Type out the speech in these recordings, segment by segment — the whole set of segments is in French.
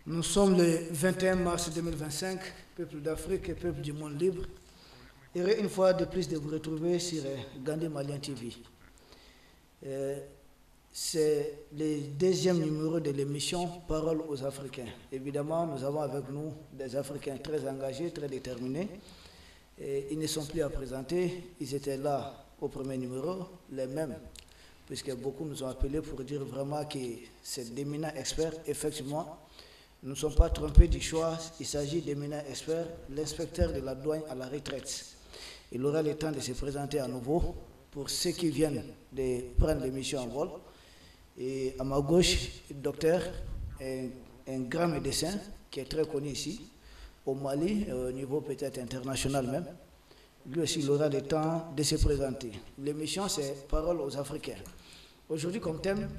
Nous sommes le 21 mars 2025, peuple d'Afrique et peuple du monde libre. Heureux une fois de plus de vous retrouver sur Gandhi Malian TV. C'est le deuxième numéro de l'émission Parole aux Africains. Évidemment, nous avons avec nous des Africains très engagés, très déterminés. Et ils ne sont plus à présenter. Ils étaient là au premier numéro, les mêmes, puisque beaucoup nous ont appelés pour dire vraiment que c'est d'éminents experts. Effectivement, nous ne sommes pas trompés du choix. Il s'agit d'éminents experts, l'inspecteur de la douane à la retraite. Il aura le temps de se présenter à nouveau pour ceux qui viennent de prendre l'émission en vol. Et à ma gauche, le docteur, un grand médecin qui est très connu ici, au Mali, au niveau peut-être international même. Lui aussi, il aura le temps de se présenter. L'émission, c'est Parole aux Africains. Aujourd'hui, comme thème,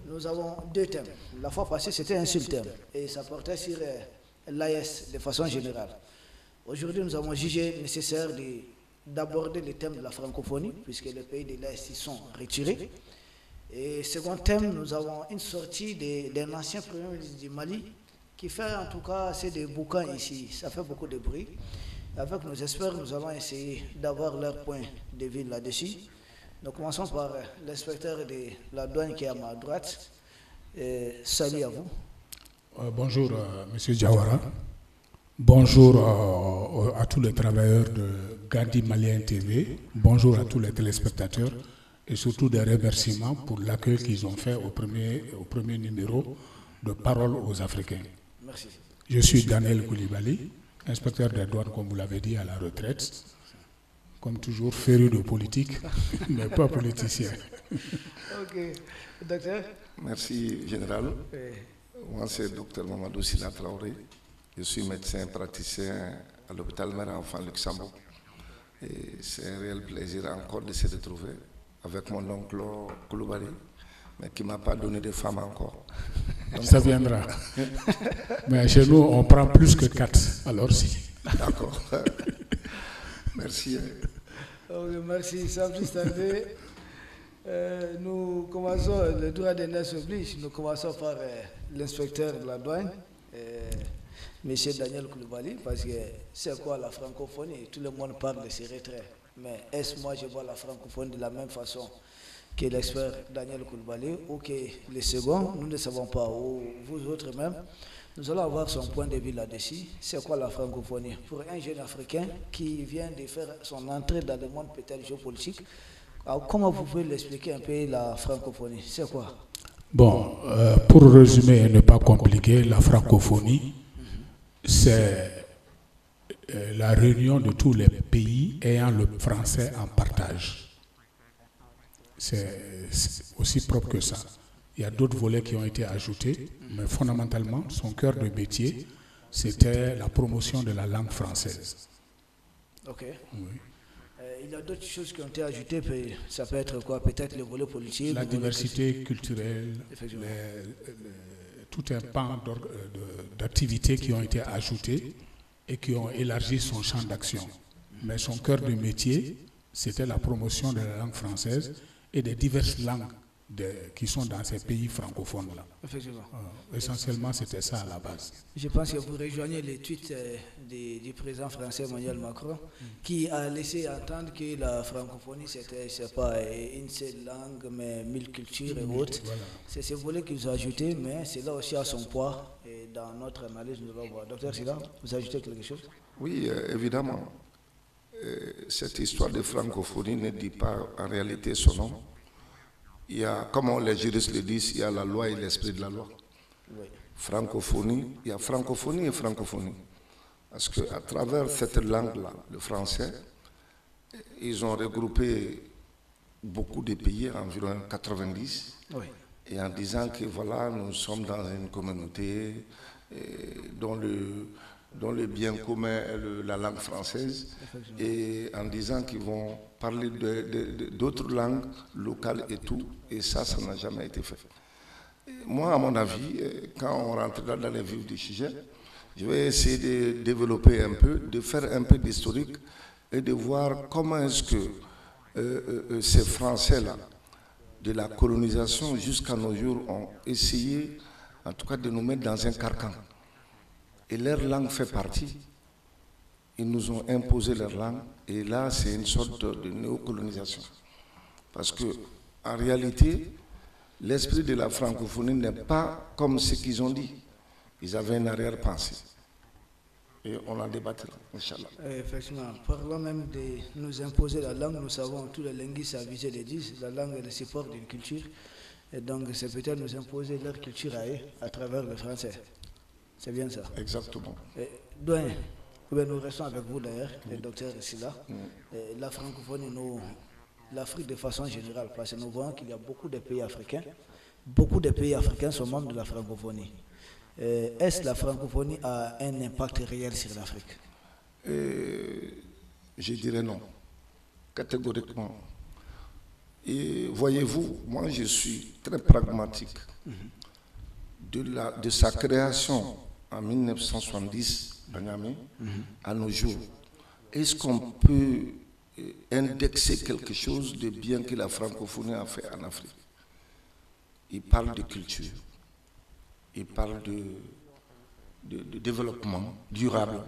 nous avons deux thèmes. La fois passée, c'était un seul thème et ça portait sur l'AES de façon générale. Aujourd'hui, nous avons jugé nécessaire d'aborder le thème de la francophonie, puisque les pays de l'AES y sont retirés. Et second thème, nous avons une sortie d'un ancien premier ministre du Mali qui fait en tout cas assez de bouquins ici. Ça fait beaucoup de bruit. Avec nos experts, nous allons essayer d'avoir leur point de vue là-dessus. Nous commençons par l'inspecteur de la douane qui est à ma droite. Salut à vous. Bonjour, M. Diawara. Bonjour à tous les travailleurs de Gandhi Malian TV. Bonjour à tous les téléspectateurs et surtout des remerciements pour l'accueil qu'ils ont fait au premier numéro de Parole aux Africains. Merci. Je suis Daniel Koulibaly, inspecteur des douanes, comme vous l'avez dit, à la retraite. Comme toujours, féru de politique, mais pas politicien. Ok. Docteur? Merci, Général. Moi, c'est Dr Mamadou Sina Traoré. Je suis médecin praticien à l'hôpital Mère Enfant Luxembourg. Et c'est un réel plaisir encore de se retrouver avec mon oncle Koulibaly, mais qui ne m'a pas donné de femme encore. Donc, ça viendra. Mais chez nous, on prend plus que 4, alors si. D'accord. Merci. Merci, Sabri Stardé. Nous commençons, le droit des nains oblige, nous commençons par l'inspecteur de la douane, M. Daniel Koulibaly, parce que c'est quoi la francophonie? Tout le monde parle de ces retraits. Mais est-ce moi je vois la francophonie de la même façon que l'expert Daniel Koulibaly ou que le second? Nous ne savons pas, ou vous autres même. Nous allons avoir son point de vue là-dessus. C'est quoi la francophonie? Pour un jeune Africain qui vient de faire son entrée dans le monde peut-être géopolitique, alors comment vous pouvez l'expliquer un peu la francophonie? C'est quoi? Bon, pour résumer et ne pas compliquer, la francophonie, c'est la réunion de tous les pays ayant le français en partage. C'est aussi propre que ça. Il y a d'autres volets qui ont été ajoutés, mais fondamentalement, son cœur de métier, c'était la promotion de la langue française. Ok. Oui. Il y a d'autres choses qui ont été ajoutées, ça peut être quoi? Peut-être le volet politique. La diversité culturelle, tout un pan d'activités qui ont été ajoutées et qui ont élargi son champ d'action. Mais son cœur de métier, c'était la promotion de la langue française et des diverses langues qui sont dans ces pays francophones-là. Effectivement. Essentiellement, c'était ça à la base. Je pense que vous rejoignez les tweets du président français Emmanuel Macron, qui a laissé entendre que la francophonie, c'est pas une seule langue, mais 1000 cultures et autres. Voilà. C'est ce volet qu'ils ont ajouté, mais c'est là aussi à son poids. Et dans notre analyse, nous allons voir. Docteur Silla, vous ajoutez quelque chose? Oui, évidemment. Cette histoire de francophonie ne dit pas en réalité son nom. Il y a, comme les juristes le disent, il y a la loi et l'esprit de la loi. Oui. Francophonie, il y a francophonie et francophonie. Parce qu'à travers cette langue-là, le français, ils ont regroupé beaucoup de pays, environ 90, oui. Et en disant que voilà, nous sommes dans une communauté dont le bien commun est la langue française, et en disant qu'ils vont parler d'autres langues locales et tout, et ça n'a jamais été fait. Moi, à mon avis, quand on rentre dans les vifs du sujet, je vais essayer de développer un peu, de faire un peu d'historique et de voir comment est-ce que ces Français-là, de la colonisation jusqu'à nos jours, ont essayé en tout cas de nous mettre dans un carcan. Et leur langue fait partie. Ils nous ont imposé leur langue, et là, c'est une sorte de néocolonisation. Parce que, en réalité, l'esprit de la francophonie n'est pas comme ce qu'ils ont dit. Ils avaient une arrière-pensée. Et on en débattra, Inch'Allah. Effectivement, parlant même de nous imposer la langue, nous savons, tous les linguistes avisés le disent, la langue est le support d'une culture. Et donc, c'est peut-être nous imposer leur culture à travers le français. C'est bien ça. Exactement. Doyen, nous restons avec vous d'ailleurs, le docteur est là. La francophonie, l'Afrique de façon générale, parce que nous voyons qu'il y a beaucoup de pays africains. Beaucoup de pays africains sont membres de la francophonie. Est-ce que la francophonie a un impact réel sur l'Afrique? Je dirais non, catégoriquement. Et voyez-vous, moi je suis très pragmatique. De sa création en 1970 à Niamey, à nos jours, est-ce qu'on peut indexer quelque chose de bien que la francophonie a fait en Afrique? Il parle de culture. Il parle de développement durable,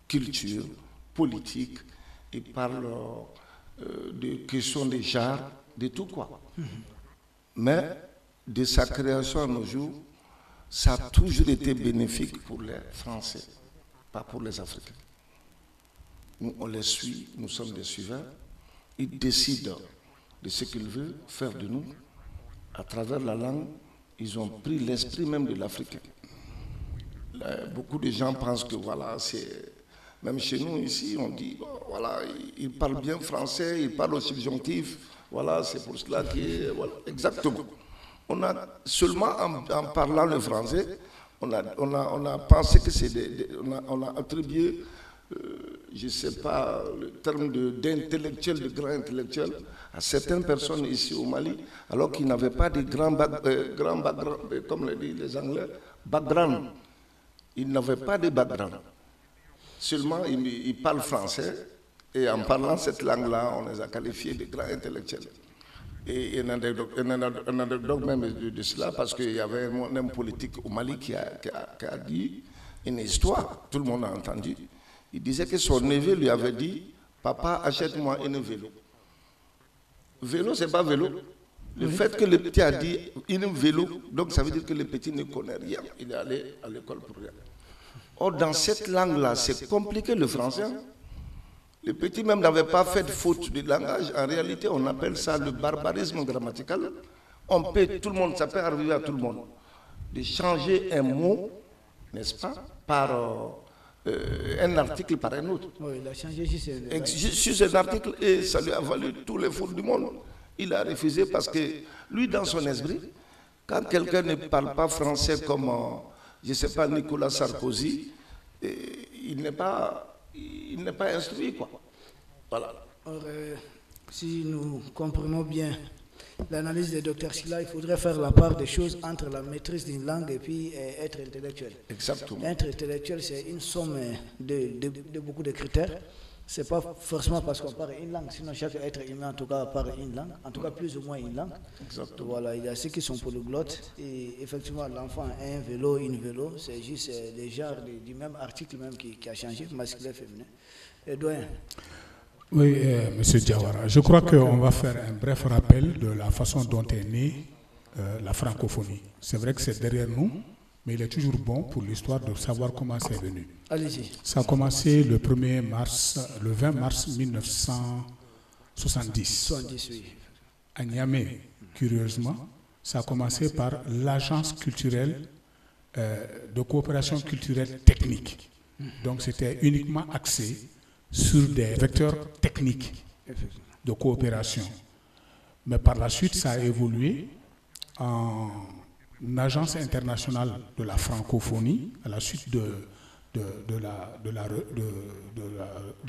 culture, politique. Il parle de questions de genre, de tout quoi. Mais de sa création à nos jours, ça a toujours été bénéfique pour les Français, pas pour les Africains. Nous, on les suit, nous sommes des suiveurs. Ils décident de ce qu'ils veulent faire de nous. À travers la langue, ils ont pris l'esprit même de l'Africain. Beaucoup de gens pensent que voilà, c'est... Même chez nous ici, on dit, bon, voilà, ils parlent bien français, ils parlent au subjonctif, voilà, c'est pour cela que... Voilà, exactement. On a seulement en parlant le français, on a pensé que c'est on a attribué, je ne sais pas, le terme d'intellectuel, de grand intellectuel, à certaines personnes ici au Mali, alors qu'ils n'avaient pas de grand background, comme le disent les Anglais, background. Ils n'avaient pas de background. Seulement, ils parlent français, et en parlant cette langue-là, on les a qualifiés de grands intellectuels. Et un anecdote même de cela, parce qu'il y avait un homme politique au Mali qui a dit une histoire, tout le monde a entendu. Il disait que son neveu lui avait dit, papa, achète-moi un vélo. Vélo, c'est pas vélo. Le fait que le petit a dit un vélo, donc ça veut dire que le petit ne connaît rien. Il est allé à l'école pour rien. Or, dans cette langue-là, c'est compliqué le français. Le petit même n'avait pas fait de faute de langage. En réalité, on appelle ça le barbarisme grammatical. Tout le monde, ça peut arriver à tout le monde. De changer un mot, n'est-ce pas, par un article par un autre. Oui, il a changé juste un article et ça lui a valu tous les fautes du monde. Il a refusé parce que lui, dans son esprit, quand quelqu'un ne parle pas français comme, je ne sais pas, Nicolas Sarkozy, il n'est pas instruit, quoi. Voilà. Alors, si nous comprenons bien l'analyse du docteur Sylla, il faudrait faire la part des choses entre la maîtrise d'une langue et puis être intellectuel. Exactement. Être intellectuel, c'est une somme de beaucoup de critères. Ce n'est pas forcément parce qu'on parle une langue, sinon chaque être humain, en tout cas, parle une langue, en tout cas plus ou moins une langue. Exactement. Voilà, il y a ceux qui sont polyglottes, et effectivement, l'enfant a un vélo, une vélo, c'est juste des genres du même article même qui a changé, masculin, féminin. Et doyen. Oui, M. Diawara, je crois qu'on va faire un bref rappel de la façon dont est née la francophonie. C'est vrai que c'est derrière nous, mais il est toujours bon pour l'histoire de savoir comment c'est venu. Allez-y. Ça a commencé le 20 mars 1970. 70, oui. À Niamey, curieusement, ça a commencé par l'agence culturelle de coopération culturelle technique. Donc c'était uniquement axé sur des vecteurs techniques de coopération. Mais par la suite, ça a évolué en agence internationale de la francophonie, à la suite du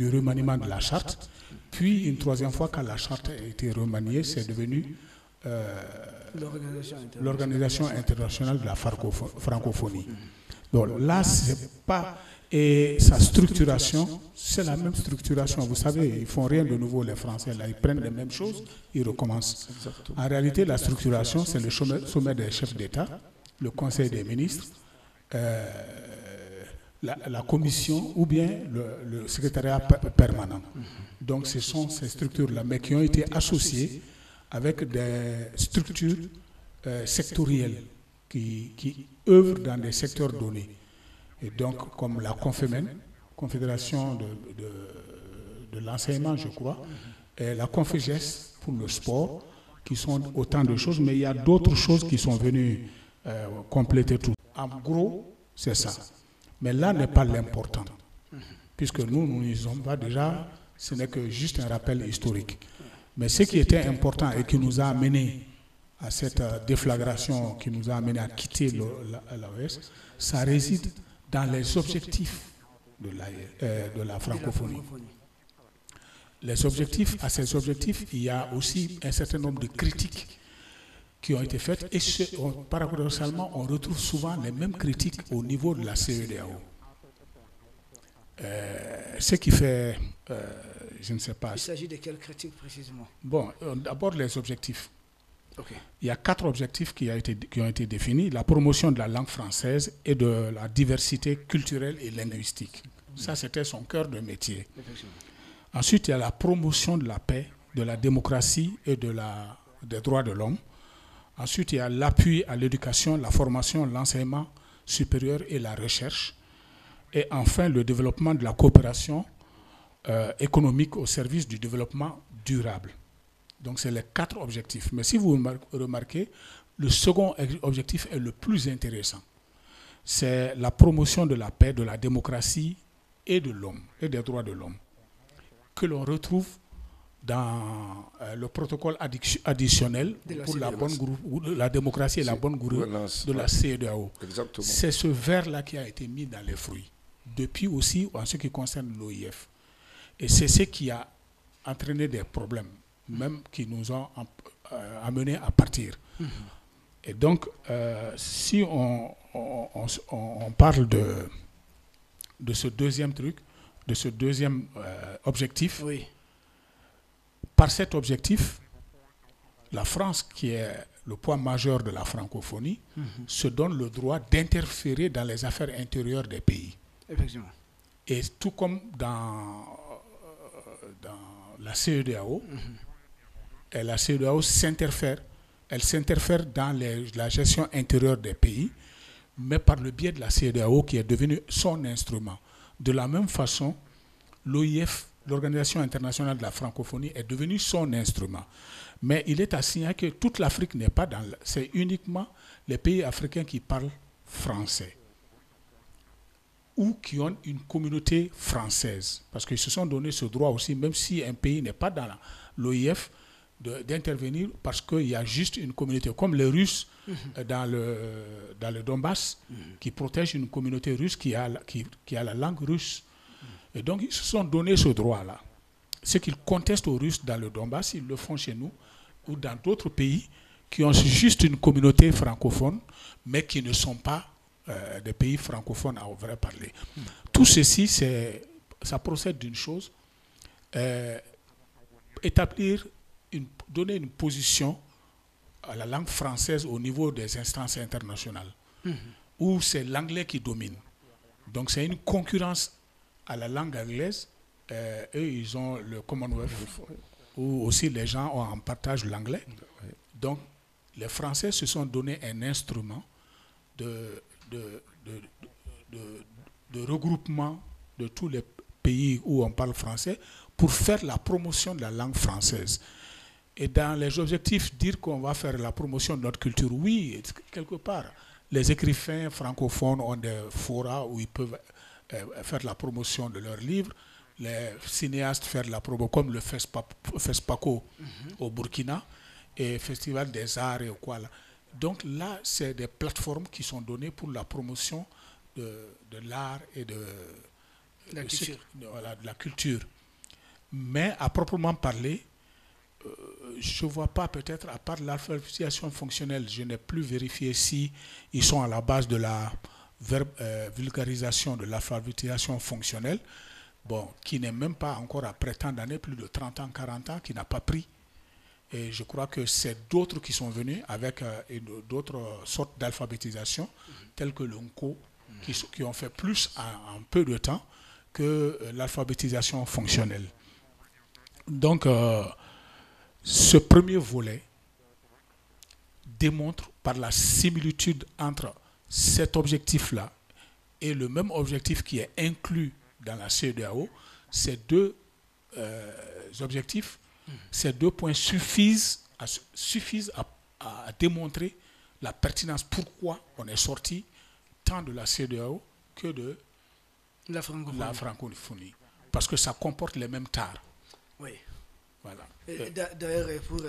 remaniement de la charte. Puis, une troisième fois, quand la charte a été remaniée, c'est devenu l'Organisation internationale de la francophonie. Donc là, c'est pas... Et sa structuration, c'est la même structuration. Vous savez, ils ne font rien de nouveau, les Français. Là, ils prennent les mêmes choses, ils recommencent. Exactement. En réalité, la structuration, c'est le sommet des chefs d'État le Conseil des ministres, la commission ou bien le secrétariat permanent. Donc ce sont ces structures-là, mais qui ont été associées avec des structures sectorielles qui œuvrent dans des secteurs donnés. Et donc comme la Confémen, Confédération de l'enseignement, je crois, et la Conféges pour le sport, qui sont autant de choses, mais il y a d'autres choses qui sont venues compléter tout. En gros, c'est ça. Mais là n'est pas l'important, puisque nous n'y sommes pas déjà, ce n'est que juste un rappel historique. Mais ce qui était important et qui nous a amené à cette déflagration, qui nous a amené à quitter l'AES, ça réside dans les objectifs de la francophonie. Les objectifs, à ces objectifs, il y a aussi un certain nombre de critiques qui ont été faites et paradoxalement, on retrouve souvent les mêmes critiques au niveau de la CEDEAO. Ce qui fait, je ne sais pas. Il s'agit de quelles critiques précisément? Bon, d'abord les objectifs. Okay. Il y a 4 objectifs qui ont été définis. La promotion de la langue française et de la diversité culturelle et linguistique. Ça, c'était son cœur de métier. Ensuite, il y a la promotion de la paix, de la démocratie et des droits de l'homme. Ensuite, il y a l'appui à l'éducation, la formation, l'enseignement supérieur et la recherche. Et enfin, le développement de la coopération économique au service du développement durable. Donc, c'est les 4 objectifs. Mais si vous remarquez, le second objectif est le plus intéressant. C'est la promotion de la paix, de la démocratie et de l'homme, et des droits de l'homme, que l'on retrouve dans le protocole additionnel pour la démocratie et la bonne gouvernance de la CEDEAO. C'est ce vers-là qui a été mis dans les fruits, depuis aussi en ce qui concerne l'OIF. Et c'est ce qui a entraîné des problèmes, même qui nous ont amenés à partir. Et donc, si on parle de ce deuxième truc, de ce deuxième objectif, oui. Par cet objectif, la France, qui est le point majeur de la francophonie, se donne le droit d'interférer dans les affaires intérieures des pays. Effectivement. Et tout comme dans la CEDEAO, et la CEDEAO s'interfère dans la gestion intérieure des pays, mais par le biais de la CEDEAO qui est devenue son instrument. De la même façon, l'OIF, l'Organisation internationale de la francophonie, est devenue son instrument. Mais il est à signaler que toute l'Afrique n'est pas dans... C'est uniquement les pays africains qui parlent français ou qui ont une communauté française. Parce qu'ils se sont donné ce droit aussi, même si un pays n'est pas dans l'OIF, d'intervenir parce qu'il y a juste une communauté, comme les Russes dans le Donbass, qui protègent une communauté russe qui a la langue russe. Et donc, ils se sont donné ce droit-là. Ce qu'ils contestent aux Russes dans le Donbass, ils le font chez nous ou dans d'autres pays qui ont juste une communauté francophone, mais qui ne sont pas des pays francophones à vrai parler. Tout ceci, ça procède d'une chose, donner une position à la langue française au niveau des instances internationales, où c'est l'anglais qui domine. Donc, c'est une concurrence à la langue anglaise. Eux, ils ont le Commonwealth, où aussi les gens ont en partage l'anglais. Donc, les Français se sont donné un instrument de regroupement de tous les pays où on parle français pour faire la promotion de la langue française. Et dans les objectifs, dire qu'on va faire la promotion de notre culture, oui, quelque part. Les écrivains francophones ont des forats où ils peuvent faire la promotion de leurs livres, les cinéastes faire la promo, comme le FESPACO au Burkina et Festival des Arts et quoi là. Donc là, c'est des plateformes qui sont données pour la promotion de l'art et de la culture. Mais à proprement parler, je ne vois pas, peut-être, à part l'alphabétisation fonctionnelle, je n'ai plus vérifié si ils sont à la base de la vulgarisation de l'alphabétisation fonctionnelle, bon, qui n'est même pas encore, après tant d'années, plus de 30 ans, 40 ans, qui n'a pas pris. Et je crois que c'est d'autres qui sont venus avec d'autres sortes d'alphabétisation, telles que le Nko, qui ont fait plus en peu de temps que l'alphabétisation fonctionnelle. Donc, ce premier volet démontre par la similitude entre cet objectif-là et le même objectif qui est inclus dans la CEDEAO. Ces deux objectifs, ces 2 points suffisent à démontrer la pertinence, pourquoi on est sorti tant de la CEDEAO que de la francophonie. Parce que ça comporte les mêmes tares. Oui. Voilà. D'ailleurs, pour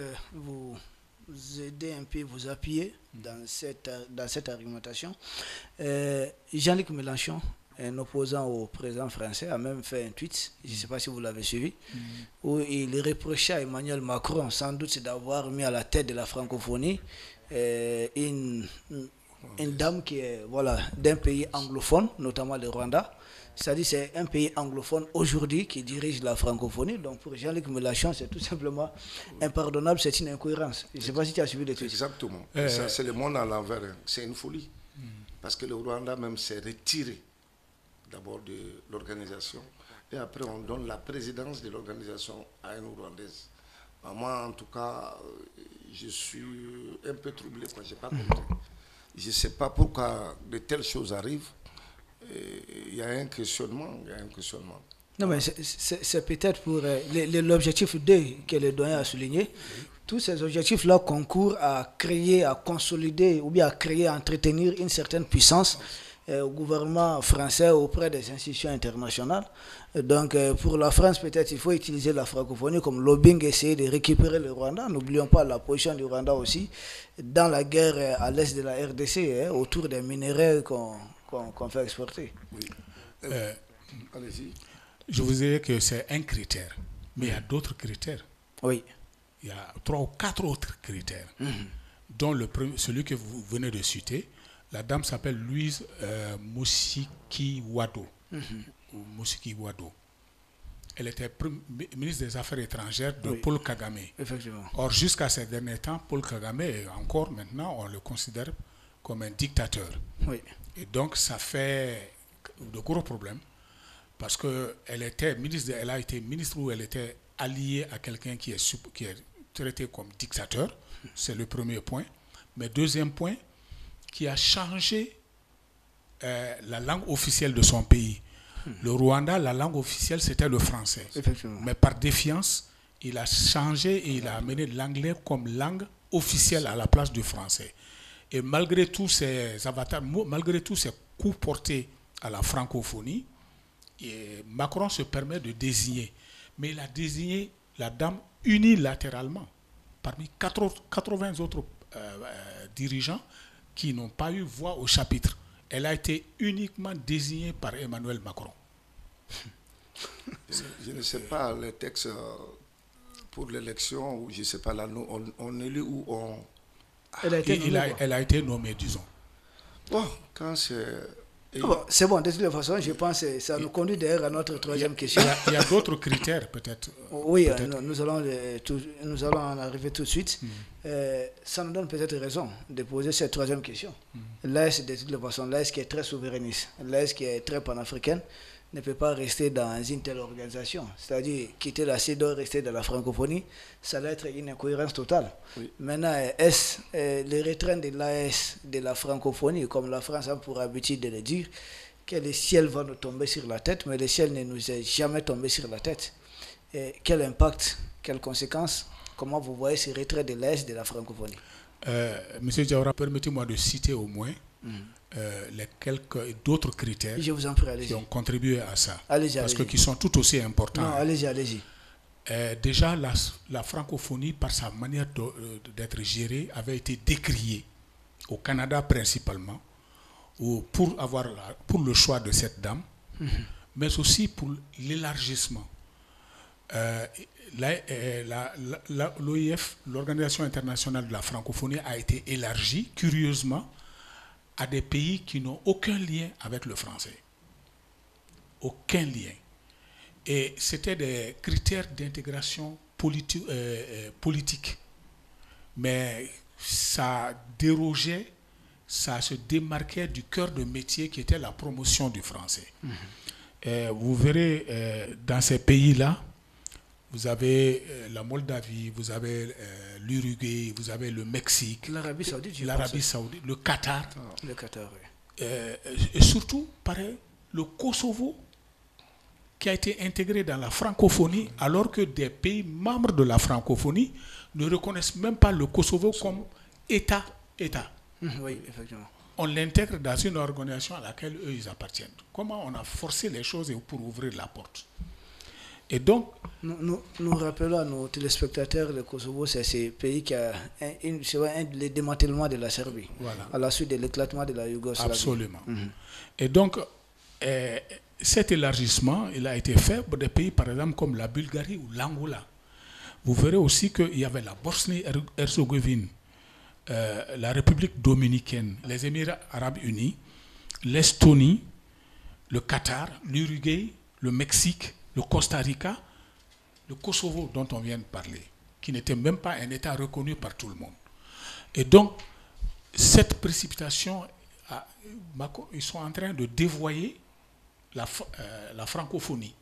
vous aider un peu, vous appuyer dans cette argumentation, Jean-Luc Mélenchon, un opposant au président français, a même fait un tweet, je ne sais pas si vous l'avez suivi, où il reprochait à Emmanuel Macron, sans doute, d'avoir mis à la tête de la francophonie une dame qui est d'un pays anglophone, notamment le Rwanda. C'est-à-dire c'est un pays anglophone aujourd'hui qui dirige la francophonie. Donc pour Jean-Luc Mélenchon, c'est tout simplement impardonnable, c'est une incohérence. Je ne sais pas si tu as suivi le tweet. Exactement. Ça, c'est le monde à l'envers. Hein. C'est une folie. Parce que le Rwanda même s'est retiré d'abord de l'organisation. Et après, on donne la présidence de l'organisation à une Rwandaise. Moi, en tout cas, je suis un peu troublé. Je n'ai pas compris. Je ne sais pas pourquoi de telles choses arrivent. Il y a un questionnement. Non, mais c'est peut-être pour l'objectif 2 que le doyen a souligné. Tous ces objectifs-là concourent à créer, à consolider ou bien à créer, à entretenir une certaine puissance au gouvernement français auprès des institutions internationales. Donc pour la France, peut-être il faut utiliser la francophonie comme lobbying, essayer de récupérer le Rwanda. N'oublions pas la position du Rwanda aussi dans la guerre à l'est de la RDC, autour des minerais qu'on fait exporter. Oui. Allez-y. Je vous dirais que c'est un critère, mais il y a d'autres critères. Oui. Il y a 3 ou 4 autres critères, dont celui que vous venez de citer. La dame s'appelle Louise Mushikiwado. Mushikiwado. Elle était ministre des Affaires étrangères de Paul Kagame. Effectivement. Or, jusqu'à ces derniers temps, Paul Kagame, et encore maintenant, on le considère comme un dictateur. Oui. Et donc, ça fait de gros problèmes, parce qu'elle a été ministre où elle était alliée à quelqu'un qui est traité comme dictateur. C'est le premier point. Mais deuxième point, qui a changé la langue officielle de son pays. Le Rwanda, la langue officielle, c'était le français. Mais par défiance, il a changé et il a amené l'anglais comme langue officielle à la place du français. Et malgré tous ces avatars, malgré tous ces coups portés à la francophonie, Macron se permet de désigner. Mais il a désigné la dame unilatéralement parmi 80 autres dirigeants qui n'ont pas eu voix au chapitre. Elle a été uniquement désignée par Emmanuel Macron. Je ne sais pas les textes pour l'élection, ou je ne sais pas, là, on élit ou on... Elle a été nommée, disons. Bon, quand c'est... C'est bon, de toute façon, je pense que ça nous conduit d'ailleurs à notre troisième question. Il y a d'autres critères, peut-être. Oui, nous allons en arriver tout de suite. Ça nous donne peut-être raison de poser cette troisième question. L'Est, de toute façon, l'Est qui est très souverainiste, l'Est qui est très panafricaine, ne peut pas rester dans une telle organisation. C'est-à-dire, quitter la CEDEAO, rester dans la francophonie, ça va être une incohérence totale. Oui. Maintenant, le retrait de l'AS, de la francophonie, comme la France a pour habitude de le dire, que le ciel va nous tomber sur la tête, mais le ciel ne nous est jamais tombé sur la tête. Et quel impact, quelles conséquences, comment vous voyez ce retrait de l'AS de la francophonie? Monsieur Diawara, permettez-moi de citer au moins les quelques d'autres critères qui ont contribué à ça, parce que qui sont tout aussi importants. Non, allez-y. Déjà, la francophonie, par sa manière d'être gérée, avait été décriée au Canada principalement, pour le choix de cette dame, mais aussi pour l'élargissement. L'OIF, l'Organisation internationale de la francophonie, a été élargie, curieusement, à des pays qui n'ont aucun lien avec le français. Aucun lien. Et c'était des critères d'intégration politique. mais ça dérogeait, ça se démarquait du cœur de métier qui était la promotion du français. Vous verrez, dans ces pays-là, vous avez la Moldavie, vous avez l'Uruguay, vous avez le Mexique, l'Arabie Saoudite, le Qatar. Le Qatar, oui. Et surtout, pareil, le Kosovo, qui a été intégré dans la francophonie, alors que des pays membres de la francophonie ne reconnaissent même pas le Kosovo comme État. Oui, effectivement. On l'intègre dans une organisation à laquelle eux, ils appartiennent. Comment on a forcé les choses pour ouvrir la porte? Et donc... Nous rappelons à nos téléspectateurs, le Kosovo, c'est ce pays qui a le démantèlement de la Serbie, voilà, à la suite de l'éclatement de la Yougoslavie. Absolument. Et donc, cet élargissement, il a été fait pour des pays, par exemple, comme la Bulgarie ou l'Angola. Vous verrez aussi qu'il y avait la Bosnie-Herzégovine, la République dominicaine, les Émirats arabes unis, l'Estonie, le Qatar, l'Uruguay, le Mexique, le Costa Rica, le Kosovo dont on vient de parler, qui n'était même pas un État reconnu par tout le monde. Et donc, cette précipitation, ils sont en train de dévoyer la francophonie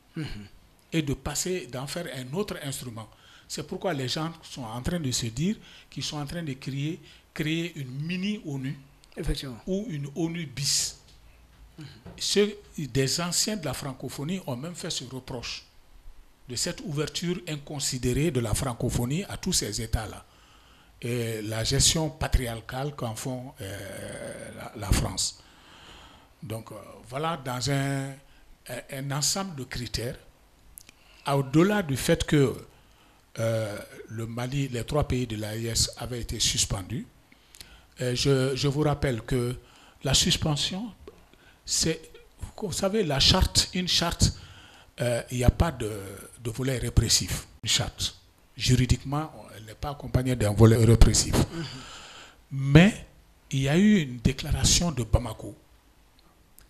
et d'en faire un autre instrument. C'est pourquoi les gens sont en train de se dire qu'ils sont en train de créer une mini-ONU ou une ONU bis. Des anciens de la francophonie ont même fait ce reproche de cette ouverture inconsidérée de la francophonie à tous ces États-là et la gestion patriarcale qu'en font la France. Donc voilà, dans un ensemble de critères, au-delà du fait que le Mali, les 3 pays de l'AES avaient été suspendus, je vous rappelle que la suspension, vous savez, la charte, une charte, il n'y a pas de volet répressif. Une charte, juridiquement, elle n'est pas accompagnée d'un volet répressif. Mais il y a eu une déclaration de Bamako.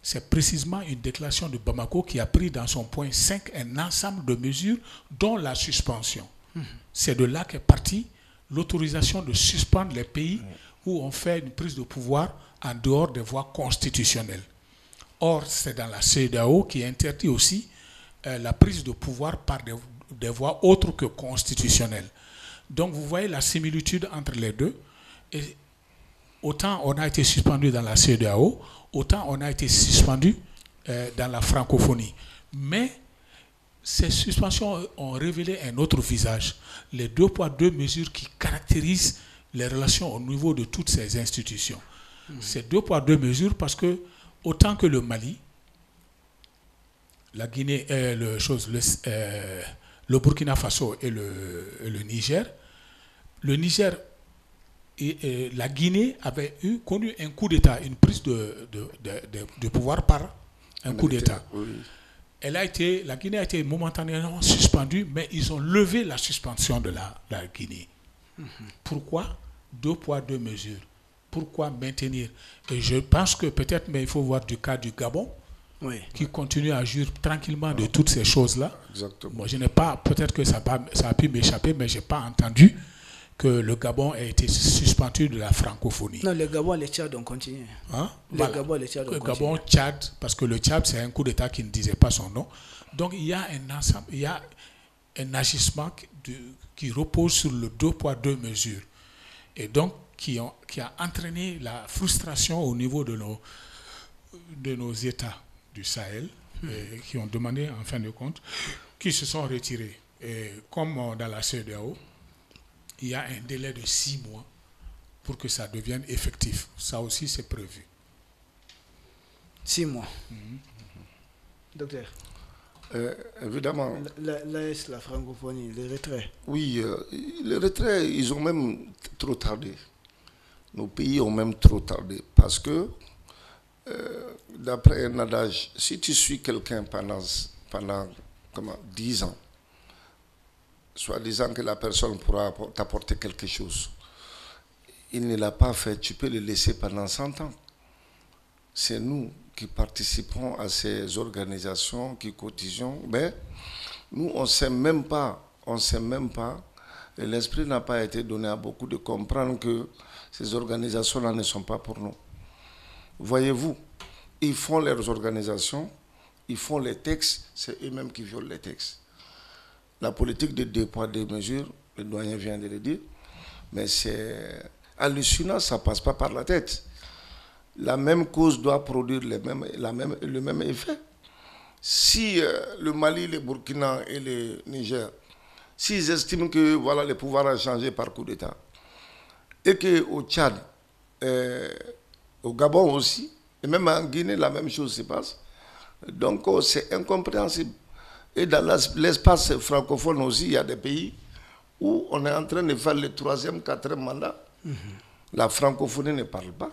C'est précisément une déclaration de Bamako qui a pris dans son point 5 un ensemble de mesures, dont la suspension. C'est de là qu'est partie l'autorisation de suspendre les pays où on fait une prise de pouvoir en dehors des voies constitutionnelles. Or, c'est dans la CEDEAO qui interdit aussi la prise de pouvoir par des voies autres que constitutionnelles. Donc, vous voyez la similitude entre les deux. Et autant on a été suspendu dans la CEDEAO, autant on a été suspendu dans la francophonie. Mais ces suspensions ont révélé un autre visage. Les 2 poids 2 mesures qui caractérisent les relations au niveau de toutes ces institutions. Ces 2 poids 2 mesures parce que autant que le Mali, la Guinée, le Burkina Faso et le Niger et la Guinée avait connu un coup d'État, une prise de pouvoir par un coup d'État. Oui. La Guinée a été momentanément suspendue, mais ils ont levé la suspension de la Guinée. Pourquoi 2 poids 2 mesures? Pourquoi maintenir? Et je pense que peut-être, mais il faut voir du cas du Gabon, qui continue à jouir tranquillement de toutes ces choses-là. Exactement. Moi, je n'ai pas, peut-être que ça a pu m'échapper, mais je n'ai pas entendu que le été suspendu de la francophonie. Non, le Gabon et le Tchad ont continué. Gabon et le Tchad ont continué. Gabon, Tchad, parce que le Tchad, c'est un coup d'État qui ne disait pas son nom. Donc, il y a un ensemble, il y a un agissement qui repose sur le 2 poids 2 mesures. Et donc, qui a entraîné la frustration au niveau de nos États du Sahel, qui ont demandé, en fin de compte, qui se sont retirés. Et comme dans la CEDEAO, il y a un délai de 6 mois pour que ça devienne effectif. Ça aussi, c'est prévu. 6 mois. Docteur. Évidemment. L'AES, la francophonie, le retrait. Oui, le retrait, ils ont même trop tardé. Nos pays ont même trop tardé. Parce que, d'après un adage, si tu suis quelqu'un pendant 10 ans, soit disant que la personne pourra t'apporter quelque chose, il ne l'a pas fait, tu peux le laisser pendant 100 ans. C'est nous qui participons à ces organisations, qui cotisons, mais nous, on ne sait même pas Et l'esprit n'a pas été donné à beaucoup de comprendre que ces organisations-là ne sont pas pour nous. Voyez-vous, ils font leurs organisations, ils font les textes, c'est eux-mêmes qui violent les textes. La politique de 2 poids 2 mesures, le doyen vient de le dire, mais c'est hallucinant, ça ne passe pas par la tête. La même cause doit produire le même effet. Si le Mali, le Burkina et le Niger, s'ils estiment que voilà, le pouvoir a changé par coup d'État, et qu'au Tchad, au Gabon aussi, et même en Guinée, la même chose se passe, donc c'est incompréhensible. Et dans l'espace francophone aussi, il y a des pays où on est en train de faire le 3e, 4e mandat. La francophonie ne parle pas.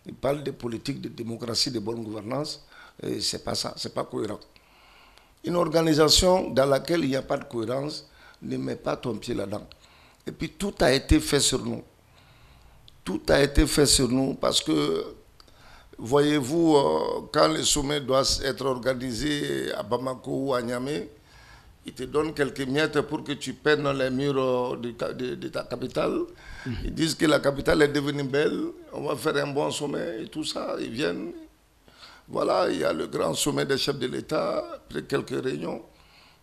Il parle de politique, de démocratie, de bonne gouvernance. Et c'est pas ça, c'est pas cohérent. Une organisation dans laquelle il n'y a pas de cohérence, ne mets pas ton pied là-dedans. Et puis tout a été fait sur nous. Tout a été fait sur nous parce que, voyez-vous, quand le sommet doit être organisé à Bamako ou à Niamey, ils te donnent quelques miettes pour que tu peignes les murs de ta capitale. Ils disent que la capitale est devenue belle, on va faire un bon sommet et tout ça. Ils viennent. Voilà, il y a le grand sommet des chefs de l'État, après quelques réunions,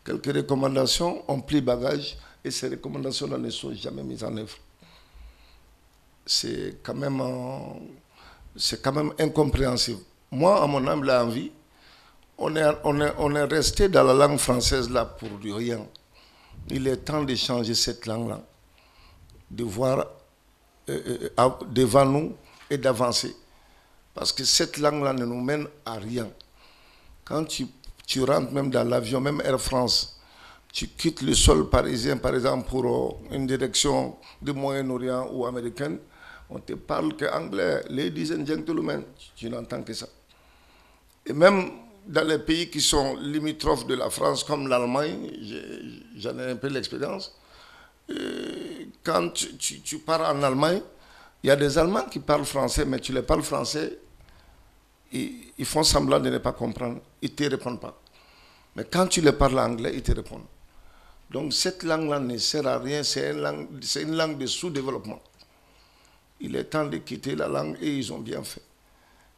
quelques recommandations, on plie bagage et ces recommandations-là ne sont jamais mises en œuvre. C'est quand même incompréhensible. Moi, à mon humble envie, on est resté dans la langue française là pour rien. Il est temps de changer cette langue-là, de voir devant nous et d'avancer. Parce que cette langue-là ne nous mène à rien. Quand tu rentres même dans l'avion, même Air France, tu quittes le sol parisien, par exemple, pour une direction du Moyen-Orient ou américaine, on te parle qu'anglais, ladies and gentlemen, tu n'entends que ça. Et même dans les pays qui sont limitrophes de la France, comme l'Allemagne, j'en ai un peu l'expérience, quand tu pars en Allemagne, il y a des Allemands qui parlent français, mais tu les parles français, ils font semblant de ne pas comprendre, ils ne te répondent pas. Mais quand tu les parles anglais, ils te répondent. Donc cette langue-là ne sert à rien, c'est une langue de sous-développement. Il est temps de quitter la langue et ils ont bien fait.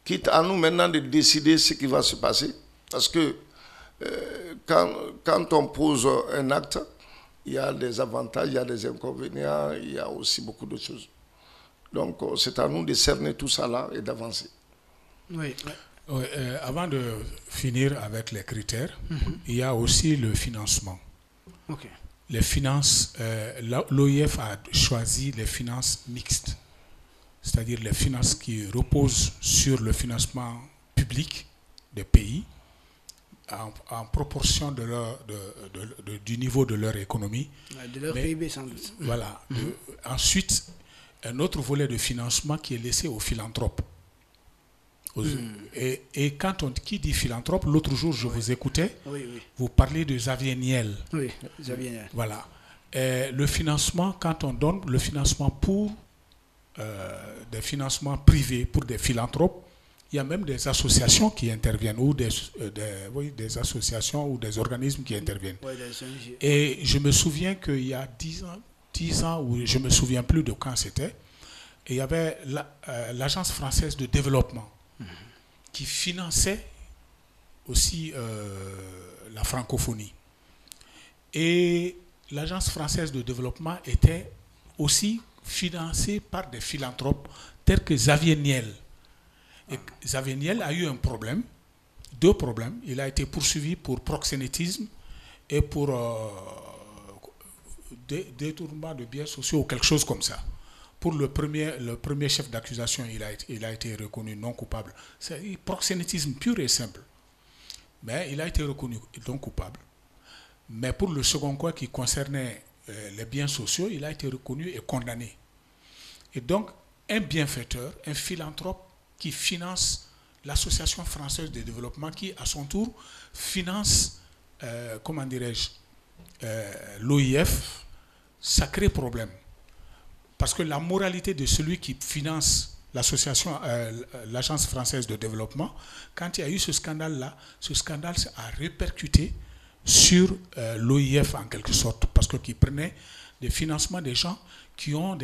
Quitte à nous maintenant de décider ce qui va se passer, parce que quand on pose un acte, il y a des avantages, il y a des inconvénients, il y a aussi beaucoup de choses. Donc c'est à nous de cerner tout ça là et d'avancer. Oui. Avant de finir avec les critères, il y a aussi le financement. Okay. Les finances, l'OIF a choisi les finances mixtes, c'est-à-dire les finances qui reposent sur le financement public des pays en proportion du niveau de leur économie. De leur PIB sans doute. Voilà. Ensuite, un autre volet de financement qui est laissé aux philanthropes. Et qui dit philanthrope, l'autre jour je vous écoutais, vous parlez de Xavier Niel. Oui, Xavier Niel. Voilà. Le financement, quand on donne le financement pour des financements privés, pour des philanthropes, il y a même des associations qui interviennent, ou des associations ou des organismes qui interviennent. Et je me souviens qu'il y a 10 ans, ou je ne me souviens plus de quand c'était, et il y avait l'Agence française de développement qui finançait aussi la francophonie. Et l'Agence française de développement était aussi financée par des philanthropes tels que Xavier Niel. Et Xavier Niel a eu un problème, 2 problèmes. Il a été poursuivi pour proxénétisme et pour détournement de biens sociaux ou quelque chose comme ça. Pour le premier chef d'accusation, il a été reconnu non coupable. C'est proxénétisme pur et simple. Mais il a été reconnu non coupable. Mais pour le second cas qui concernait les biens sociaux, il a été reconnu et condamné. Et donc, un bienfaiteur, un philanthrope qui finance l'Association française de développement, qui à son tour finance, l'OIF, ça crée problème. Parce que la moralité de celui qui finance l'Agence française de développement, quand il y a eu ce scandale-là, ce scandale a répercuté sur l'OIF en quelque sorte, parce qu'il prenait des financements des gens qui sont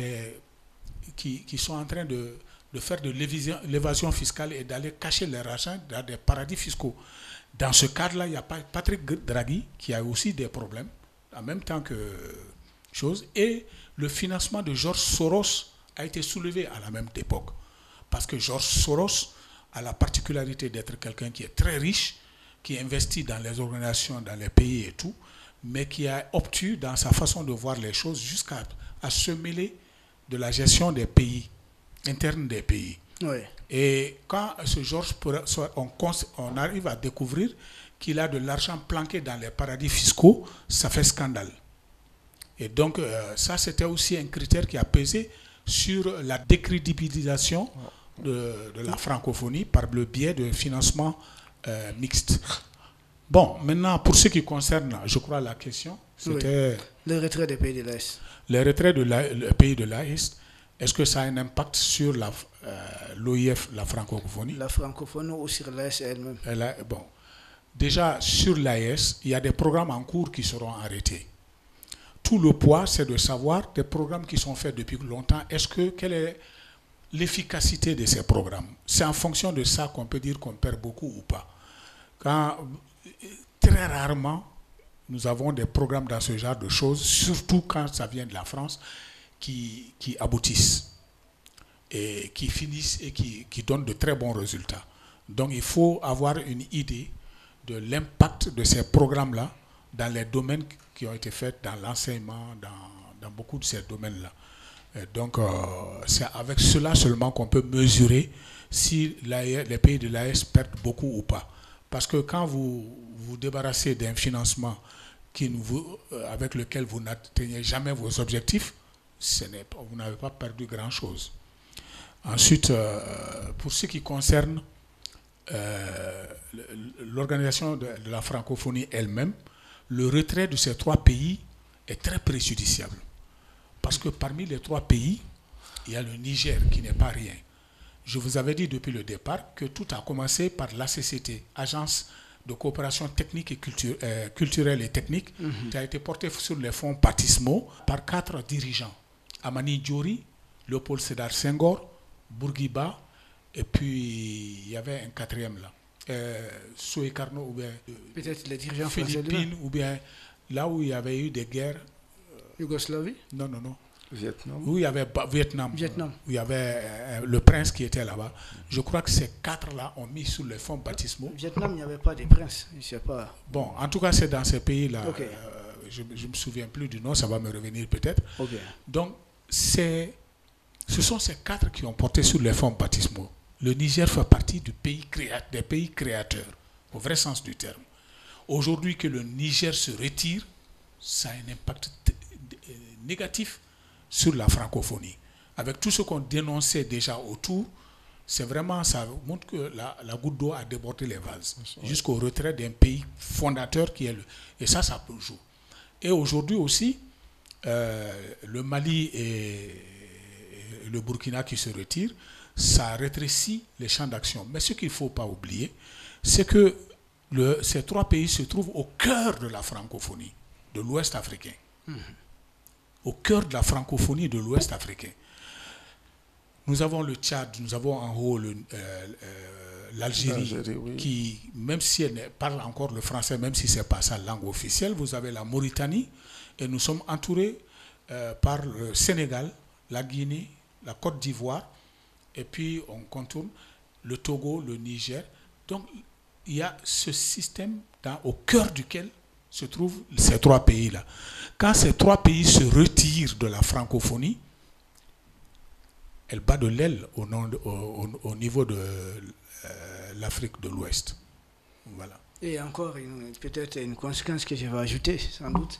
en train de faire de l'évasion fiscale et d'aller cacher leur argent dans des paradis fiscaux. Dans ce cadre-là, il y a Patrick Draghi qui a aussi des problèmes, en même temps que chose, et le financement de George Soros a été soulevé à la même époque. Parce que George Soros a la particularité d'être quelqu'un qui est très riche, qui investit dans les organisations, dans les pays et tout, mais qui a obtus dans sa façon de voir les choses jusqu'à se mêler de la gestion des pays, interne des pays. Oui. Et quand ce Georges, on arrive à découvrir qu'il a de l'argent planqué dans les paradis fiscaux, ça fait scandale. Et donc, ça, c'était aussi un critère qui a pesé sur la décrédibilisation de la francophonie par le biais de financement mixte. Bon, maintenant, pour ce qui concerne, je crois, la question, c'était... Oui. Le retrait des pays de l'Est. Le retrait des pays de l'Est, est-ce que ça a un impact sur l'OIF, la francophonie? La francophonie ou sur l'AES elle-même? Bon, déjà, sur l'AES, il y a des programmes en cours qui seront arrêtés. Tout le poids, c'est de savoir des programmes qui sont faits depuis longtemps. Quelle est l'efficacité de ces programmes? C'est en fonction de ça qu'on peut dire qu'on perd beaucoup ou pas. Très rarement, nous avons des programmes dans ce genre de choses, surtout quand ça vient de la France, qui aboutissent et qui finissent et qui donnent de très bons résultats. Donc il faut avoir une idée de l'impact de ces programmes-là dans les domaines qui ont été faits dans l'enseignement, dans beaucoup de ces domaines-là. Et donc c'est avec cela seulement qu'on peut mesurer si les pays de l'AES perdent beaucoup ou pas. Parce que quand vous vous débarrassez d'un financement avec lequel vous n'atteignez jamais vos objectifs, vous n'avez pas perdu grand-chose. Ensuite, pour ce qui concerne l'organisation de la francophonie elle-même, le retrait de ces 3 pays est très préjudiciable. Parce que parmi les 3 pays, il y a le Niger qui n'est pas rien. Je vous avais dit depuis le départ que tout a commencé par l'ACCT, Agence de coopération technique et culturelle et technique, qui a été portée sur les fonds baptismaux par 4 dirigeants. Amani Diori, Léopold Sédar Senghor, Bourguiba, et puis il y avait un 4e là. Soué Carnot, ou bien peut-être les dirigeants Philippines, ou bien là où il y avait eu des guerres. Yougoslavie? Non. Vietnam. Où il y avait Vietnam. Où il y avait le prince qui était là-bas. Je crois que ces 4-là ont mis sur les fonds baptismaux. Vietnam, il n'y avait pas de prince, je ne sais pas. Bon, en tout cas, c'est dans ces pays-là. Okay. Je ne me souviens plus du nom, ça va me revenir peut-être. Okay. Donc, ce sont ces 4 qui ont porté sur les fonds baptismaux. Le Niger fait partie des pays créateurs, au vrai sens du terme. Aujourd'hui que le Niger se retire, ça a un impact négatif sur la francophonie. Avec tout ce qu'on dénonçait déjà autour, c'est vraiment, ça montre que la goutte d'eau a débordé les vases, jusqu'au retrait d'un pays fondateur qui est et ça peut jouer. Et aujourd'hui aussi, le Mali et le Burkina qui se retirent, ça rétrécit les champs d'action. Mais ce qu'il ne faut pas oublier, c'est que ces 3 pays se trouvent au cœur de la francophonie, de l'Ouest africain. Au cœur de la francophonie de l'Ouest africain. Nous avons le Tchad, nous avons en haut l'Algérie, oui, qui, même si elle parle encore le français, même si ce n'est pas sa langue officielle, vous avez la Mauritanie, et nous sommes entourés par le Sénégal, la Guinée, la Côte d'Ivoire, et puis on contourne le Togo, le Niger. Donc il y a ce système au cœur duquel se trouvent ces 3 pays-là. Quand ces 3 pays se retirent de la francophonie, elle bat de l'aile au niveau de l'Afrique de l'Ouest. Voilà. Et encore, peut-être une conséquence que je vais ajouter, sans doute,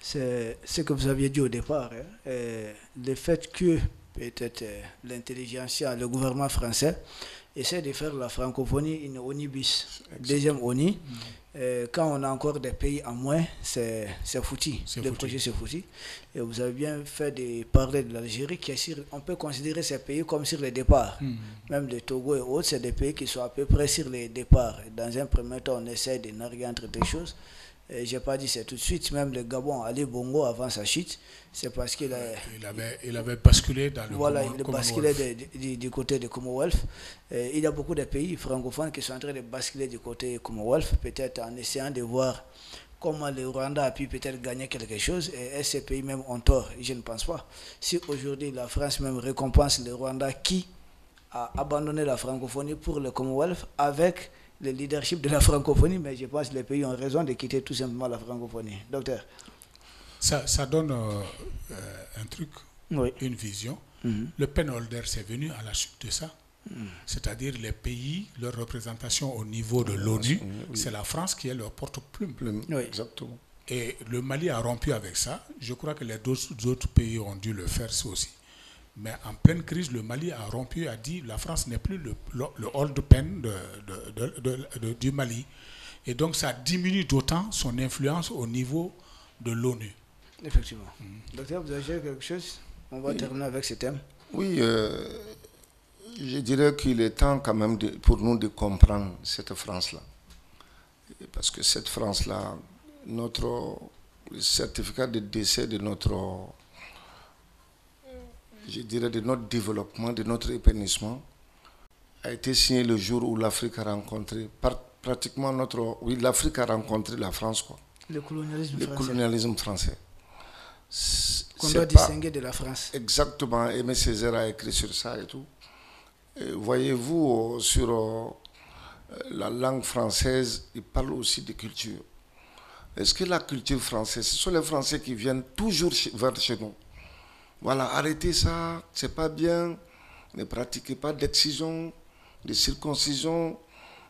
c'est ce que vous aviez dit au départ. Le fait que peut-être l'intelligentsia, le gouvernement français, essaie de faire la francophonie une ONI bis, deuxième ONI. Quand on a encore des pays en moins, c'est foutu. Le projet c'est foutu. Et vous avez bien fait de parler de l'Algérie, on peut considérer ces pays comme sur les départs. Même le Togo et autres, c'est des pays qui sont à peu près sur les départs. Dans un premier temps, on essaie de narguer entre des choses. Je n'ai pas dit c'est tout de suite, même le Gabon, Ali Bongo, avant sa chute, c'est parce qu'il il avait basculé dans le voilà, Commonwealth. il basculait du côté du Commonwealth. Il y a beaucoup de pays francophones qui sont en train de basculer du côté Commonwealth, peut-être en essayant de voir comment le Rwanda a pu peut-être gagner quelque chose, et ces pays même ont tort, je ne pense pas. Si aujourd'hui la France même récompense le Rwanda qui a abandonné la francophonie pour le Commonwealth avec le leadership de la francophonie, mais je pense que les pays ont raison de quitter tout simplement la francophonie. Docteur. Ça donne un truc, oui. Une vision. Le penholder, c'est venu à la chute de ça. C'est-à-dire les pays, leur représentation au niveau de l'ONU, c'est la France qui est leur porte-plume. Oui. Exactement. Et le Mali a rompu avec ça. Je crois que les autres pays ont dû le faire aussi. Mais en pleine crise, le Mali a rompu, a dit la France n'est plus le hold pen du Mali. Et donc ça diminue d'autant son influence au niveau de l'ONU. Effectivement. Docteur, vous avez quelque chose? On va terminer avec ce thème. Oui, je dirais qu'il est temps quand même pour nous de comprendre cette France-là. Parce que cette France-là, le certificat de décès de notre développement, de notre épanouissement, a été signé le jour où l'Afrique a rencontré, l'Afrique a rencontré la France, quoi. Le colonialisme français. Qu'on doit distinguer de la France. Exactement, Aimé Césaire a écrit sur ça et tout. Voyez-vous, sur la langue française, il parle aussi de culture. Est-ce que la culture française, ce sont les Français qui viennent toujours vers chez nous? Voilà, arrêtez ça, c'est pas bien, ne pratiquez pas d'excision, de circoncision,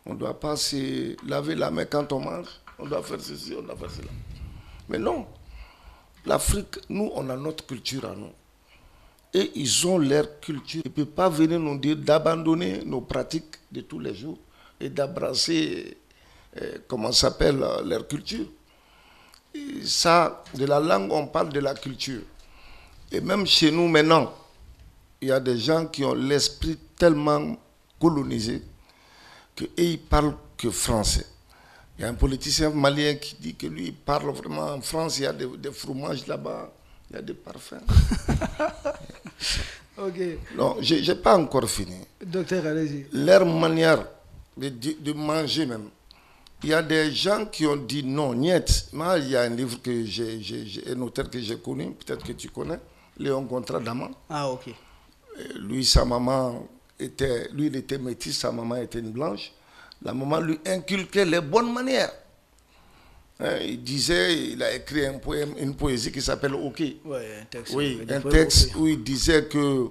on ne doit pas se laver la main quand on mange, on doit faire ceci, on doit faire cela. Mais non, l'Afrique, nous, on a notre culture à nous. Et ils ont leur culture. Ils ne peuvent pas venir nous dire d'abandonner nos pratiques de tous les jours et d'embrasser, comment ça s'appelle, leur culture. Et ça, de la langue, on parle de la culture. Et même chez nous, maintenant, il y a des gens qui ont l'esprit tellement colonisé qu'ils parlent que français. Il y a un politicien malien qui dit que lui, il parle vraiment en France, il y a des fromages là-bas, il y a des parfums. Ok. Non, je n'ai pas encore fini. Docteur, allez-y. Leur manière de manger même. Il y a des gens qui ont dit non, niet. Moi, il y a un livre que un auteur que j'ai connu, peut-être que tu connais, Léon Contradamant. Ah, ok. Lui, sa maman il était métis, sa maman était une blanche. La maman lui inculquait les bonnes manières. Il a écrit un poème, une poésie qui s'appelle Ok. Ouais, un texte. Oui, un texte où il disait que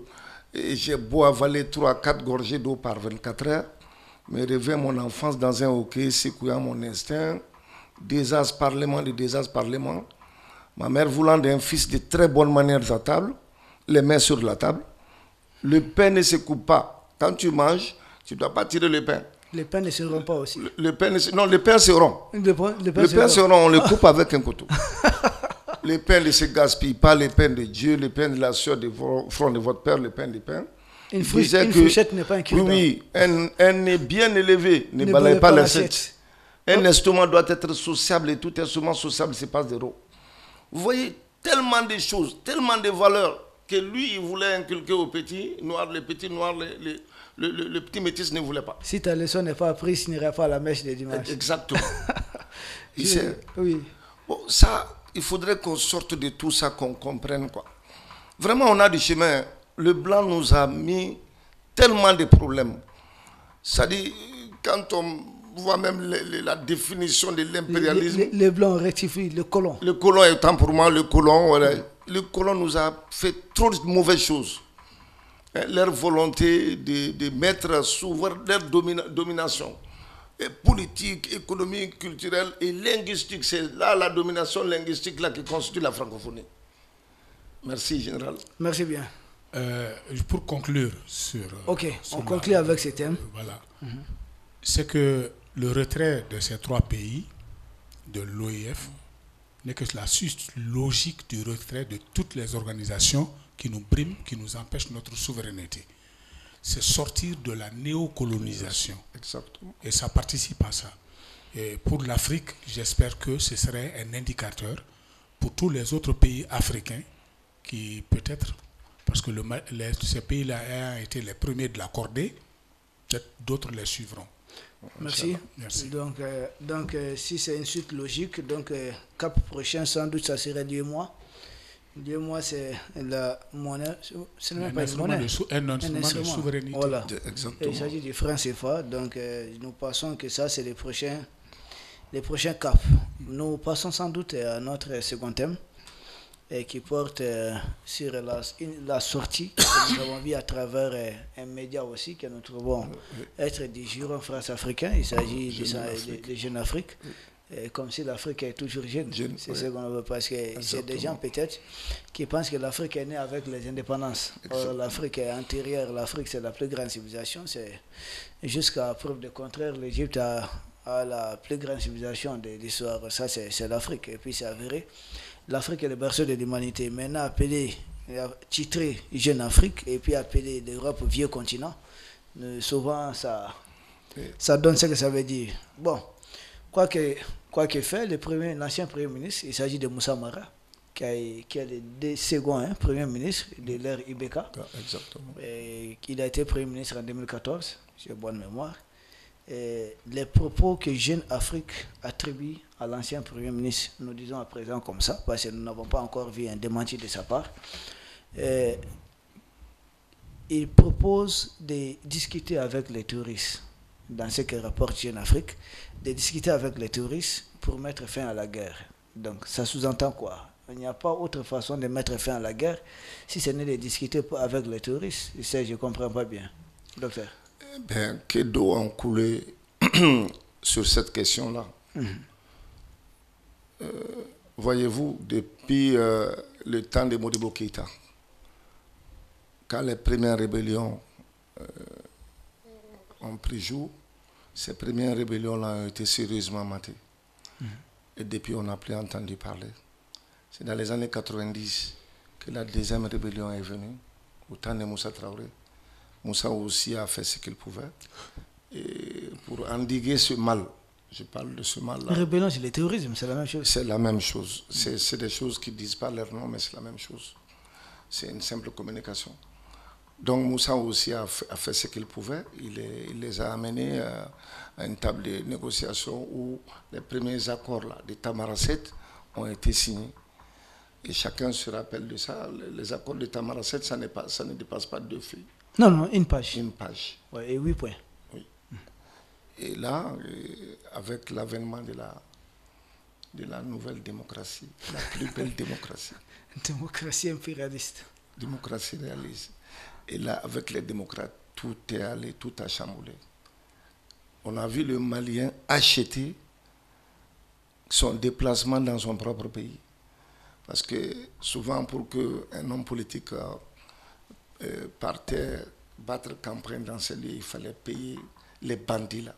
j'ai beau avaler 3-4 gorgées d'eau par 24 heures, mais revient mon enfance dans un hockey, secouant mon instinct, désastre parlement. Ma mère voulant d'un fils de très bonnes manières à table, les mains sur la table. Le pain ne se coupe pas. Quand tu manges, tu ne dois pas tirer le pain. Les pains ne se rompent pas aussi. Le pain se rompt. Le pain se rompt, on le coupe avec un couteau. Le pain ne se gaspille pas, le pain de Dieu, le pain de la sueur de front de votre père, le pain du pain. Une fourchette n'est pas un cure-dent. Oui, un nez bien élevé ne balaye pas l'assiette. Un estomac doit être sociable et tout instrument sociable se passe zéro. Vous voyez tellement de choses, tellement de valeurs que lui, il voulait inculquer aux petits noirs, les petits noirs, le petit métis ne voulait pas. Si ta leçon n'est pas apprise, tu n'iras pas à la mèche de dimanche. Exactement. Oui. Bon, ça, il faudrait qu'on sorte de tout ça, qu'on comprenne, quoi. Vraiment, on a du chemin. Le blanc nous a mis tellement de problèmes. C'est-à-dire, quand on voit même la définition de l'impérialisme... Les blancs rectifient, le colon. Le colon étant pour moi le colon, voilà. Le colon nous a fait trop de mauvaises choses. Leur volonté de mettre sous leur domination politique, économique, culturelle et linguistique. C'est là la domination linguistique là qui constitue la francophonie. Merci, général. Merci bien. Pour conclure sur... Ok, on conclut avec ce thème. Voilà. C'est que le retrait de ces 3 pays de l'OIF n'est que la suite logique du retrait de toutes les organisations qui nous briment, qui nous empêchent notre souveraineté. C'est sortir de la néocolonisation. Exactement. Et ça participe à ça. Et pour l'Afrique, j'espère que ce serait un indicateur pour tous les autres pays africains qui peut-être, parce que ces pays-là ont été les premiers de l'accorder, peut-être d'autres les suivront. Merci. Merci. Donc si c'est une suite logique, donc cap prochain, sans doute, ça serait l'UEMOA. L'UEMOA, c'est la monnaie, c'est même pas une monnaie. Un instrument de souveraineté. Voilà. Exactement. Il s'agit du franc CFA, donc nous pensons que ça, c'est les prochains caps. Nous passons sans doute à notre second thème, qui porte sur la sortie que nous avons vue à travers un média aussi que nous trouvons être des jurons France-africains. Il s'agit de Jeune Afrique. Comme si l'Afrique est toujours jeune. C'est ce qu'on veut, parce que c'est des gens peut-être qui pensent que l'Afrique est née avec les indépendances. Or, l'Afrique est antérieure, l'Afrique c'est la plus grande civilisation. Jusqu'à preuve du contraire, l'Égypte a la plus grande civilisation de l'histoire. Ça, c'est l'Afrique. Et puis c'est avéré. L'Afrique est le berceau de l'humanité. Maintenant, titré Jeune Afrique et puis appelé l'Europe vieux continent, souvent ça donne ce que ça veut dire. Bon, quoi que fait, l'ancien Premier ministre, il s'agit de Moussa Mara, qui est le second Premier ministre de l'ère Ibeka. Exactement. Il a été Premier ministre en 2014, j'ai bonne mémoire. Les propos que Jeune Afrique attribue à l'ancien Premier ministre, nous disons à présent comme ça, parce que nous n'avons pas encore vu un démenti de sa part, il propose de discuter avec les touristes, dans ce que rapporte Jeune Afrique, de discuter avec les touristes pour mettre fin à la guerre. Donc ça sous-entend quoi? Il n'y a pas autre façon de mettre fin à la guerre si ce n'est de discuter avec les touristes. Je ne comprends pas bien. Docteur. Que d'eau ont coulé sur cette question-là. Voyez-vous, depuis le temps de Modibo Keïta, quand les premières rébellions ont pris jour, ces premières rébellions-là ont été sérieusement matées. Et depuis, on n'a plus entendu parler. C'est dans les années 90 que la deuxième rébellion est venue, au temps de Moussa Traoré. Moussa aussi a fait ce qu'il pouvait. Et pour endiguer ce mal, je parle de ce mal-là. La rébellion, c'est le terrorisme, c'est la même chose. C'est la même chose. C'est des choses qui ne disent pas leur nom, mais c'est la même chose. C'est une simple communication. Donc Moussa aussi a fait ce qu'il pouvait. Il les a amenés à une table de négociation où les premiers accords là, de Tamaracet ont été signés. Et chacun se rappelle de ça. Les accords de Tamaracet, ça ne dépasse pas 2 feuilles. Non, une page. Une page. Ouais, et 8 points. Oui. Et là, avec l'avènement de la nouvelle démocratie, la plus belle démocratie. Démocratie impérialiste. Démocratie réaliste. Et là, avec les démocrates, tout est allé, tout a chamboulé. On a vu le Malien acheter son déplacement dans son propre pays. Parce que souvent, pour qu'un homme politique partait battre campagne dans ces lieux, il fallait payer les bandits là.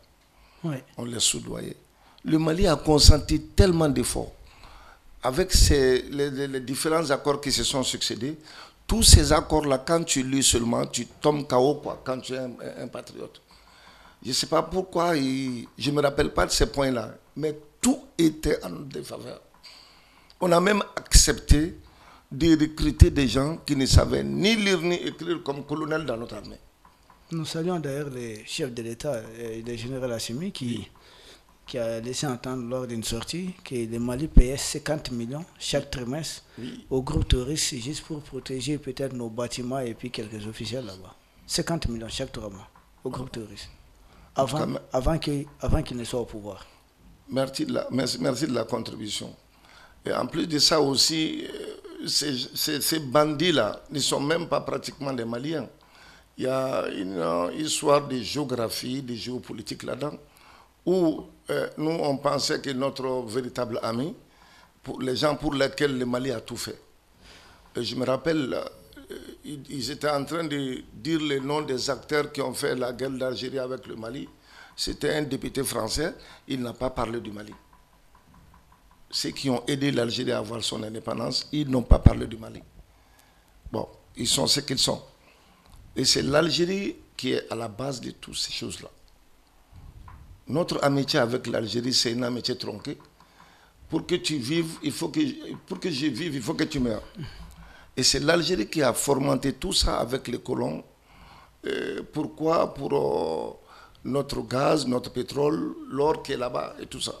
Oui. On les soudoyait. Le Mali a consenti tellement d'efforts. Avec les différents accords qui se sont succédés, tous ces accords-là, quand tu lis seulement, tu tombes KO quoi, quand tu es un patriote. Je ne sais pas pourquoi, je ne me rappelle pas de ces points-là, mais tout était en notre défaveur. On a même accepté de recruter des gens qui ne savaient ni lire ni écrire comme colonel dans notre armée. Nous saluons d'ailleurs le chef de l'État, le général Assimi, qui a laissé entendre lors d'une sortie que le Mali payait 50 millions chaque trimestre aux groupes touristes juste pour protéger peut-être nos bâtiments et puis quelques officiels là-bas. 50 millions chaque 3 mois aux groupes touristes. Avant qu'ils ne soient au pouvoir. Merci de la contribution. Et en plus de ça aussi, ces bandits-là ne sont même pas pratiquement des Maliens. Il y a une histoire de géographie, de géopolitique là-dedans, où nous, on pensait que notre véritable ami, pour les gens pour lesquels le Mali a tout fait. Et je me rappelle, ils étaient en train de dire les noms des acteurs qui ont fait la guerre d'Algérie avec le Mali. C'était un député français, il n'a pas parlé du Mali. Ceux qui ont aidé l'Algérie à avoir son indépendance, ils n'ont pas parlé du Mali. Bon, ils sont ce qu'ils sont. Et c'est l'Algérie qui est à la base de toutes ces choses-là. Notre amitié avec l'Algérie, c'est une amitié tronquée. Pour que tu vives, pour que je vive, il faut que tu meurs. Et c'est l'Algérie qui a fomenté tout ça avec les colons. Pourquoi? Pour notre gaz, notre pétrole, l'or qui est là-bas et tout ça.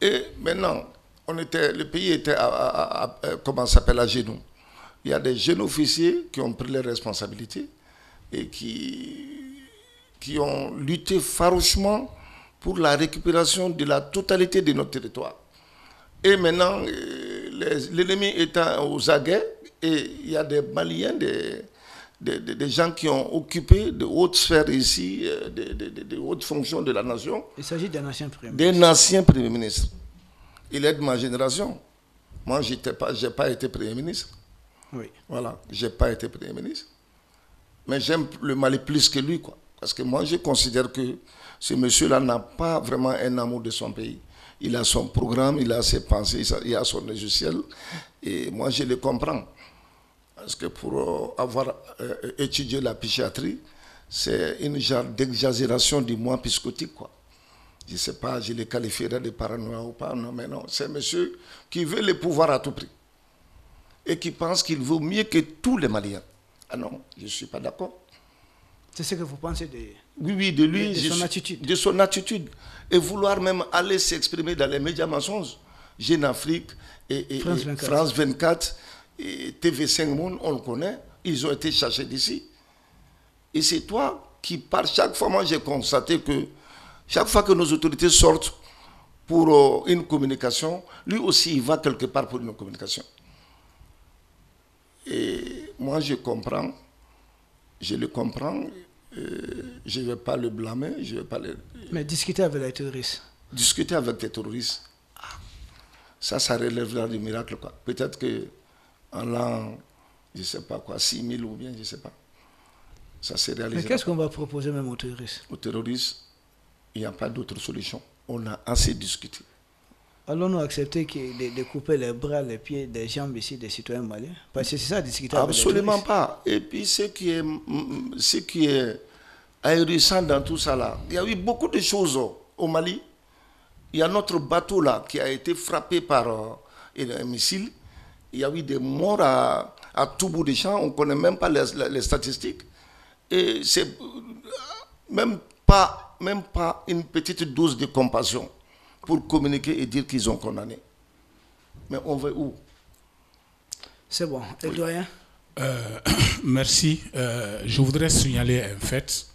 Et maintenant, le pays était comment ça s'appelle, à genoux. Il y a des jeunes officiers qui ont pris les responsabilités et qui ont lutté farouchement pour la récupération de la totalité de notre territoire. Et maintenant, l'ennemi étant aux aguets, et il y a des Maliens, des gens qui ont occupé de hautes sphères ici, de hautes fonctions de la nation. Il s'agit d'un ancien Premier ministre. D'un ancien Premier ministre. Il est de ma génération. Moi, je n'ai pas été Premier ministre. Oui. Voilà, je n'ai pas été Premier ministre. Mais j'aime le Mali plus que lui, quoi. Parce que moi, je considère que ce monsieur-là n'a pas vraiment un amour de son pays. Il a son programme, il a ses pensées, il a son logiciel. Et moi, je le comprends. Parce que pour avoir étudié la psychiatrie, c'est une genre d'exagération du moi psychotique, quoi. Je ne sais pas, je le qualifierais de paranoïa ou pas, non, mais non. C'est un monsieur qui veut le pouvoir à tout prix. Et qui pense qu'il vaut mieux que tous les Maliens. Ah non, je ne suis pas d'accord. C'est ce que vous pensez de... Oui, de lui. De son attitude. De son attitude. Et vouloir même aller s'exprimer dans les médias mensonges. Jeune Afrique et France 24 et TV5 Monde, on le connaît. Ils ont été cherchés d'ici. Et c'est toi qui parles. Chaque fois, moi, j'ai constaté que chaque fois que nos autorités sortent pour une communication, lui aussi, il va quelque part pour une communication. Et moi, je comprends. Je le comprends. Je ne vais pas le blâmer. Je vais pas le... Mais discuter avec les terroristes. Discuter avec les terroristes, ça relèvera du miracle, quoi. Peut-être qu'en l'an, je ne sais pas quoi, 6000 ou bien, je ne sais pas. Ça se réalisera. Mais qu'est-ce qu'on va proposer même aux terroristes? Aux terroristes, il n'y a pas d'autre solution. On a assez discuté. Allons-nous accepter de couper les bras, les pieds, des jambes ici des citoyens maliens? Parce que c'est ça, discuter avec les terroristes. Absolument pas. Et puis ce qui est ahurissant dans tout ça là, il y a eu beaucoup de choses au Mali. Il y a notre bateau là qui a été frappé par un missile. Il y a eu des morts à tout bout des champs. On ne connaît même pas les statistiques. Et c'est même pas une petite dose de compassion pour communiquer et dire qu'ils ont condamné. Mais on va où? C'est bon. Et oui. Doyen? Merci. Je voudrais signaler un fait.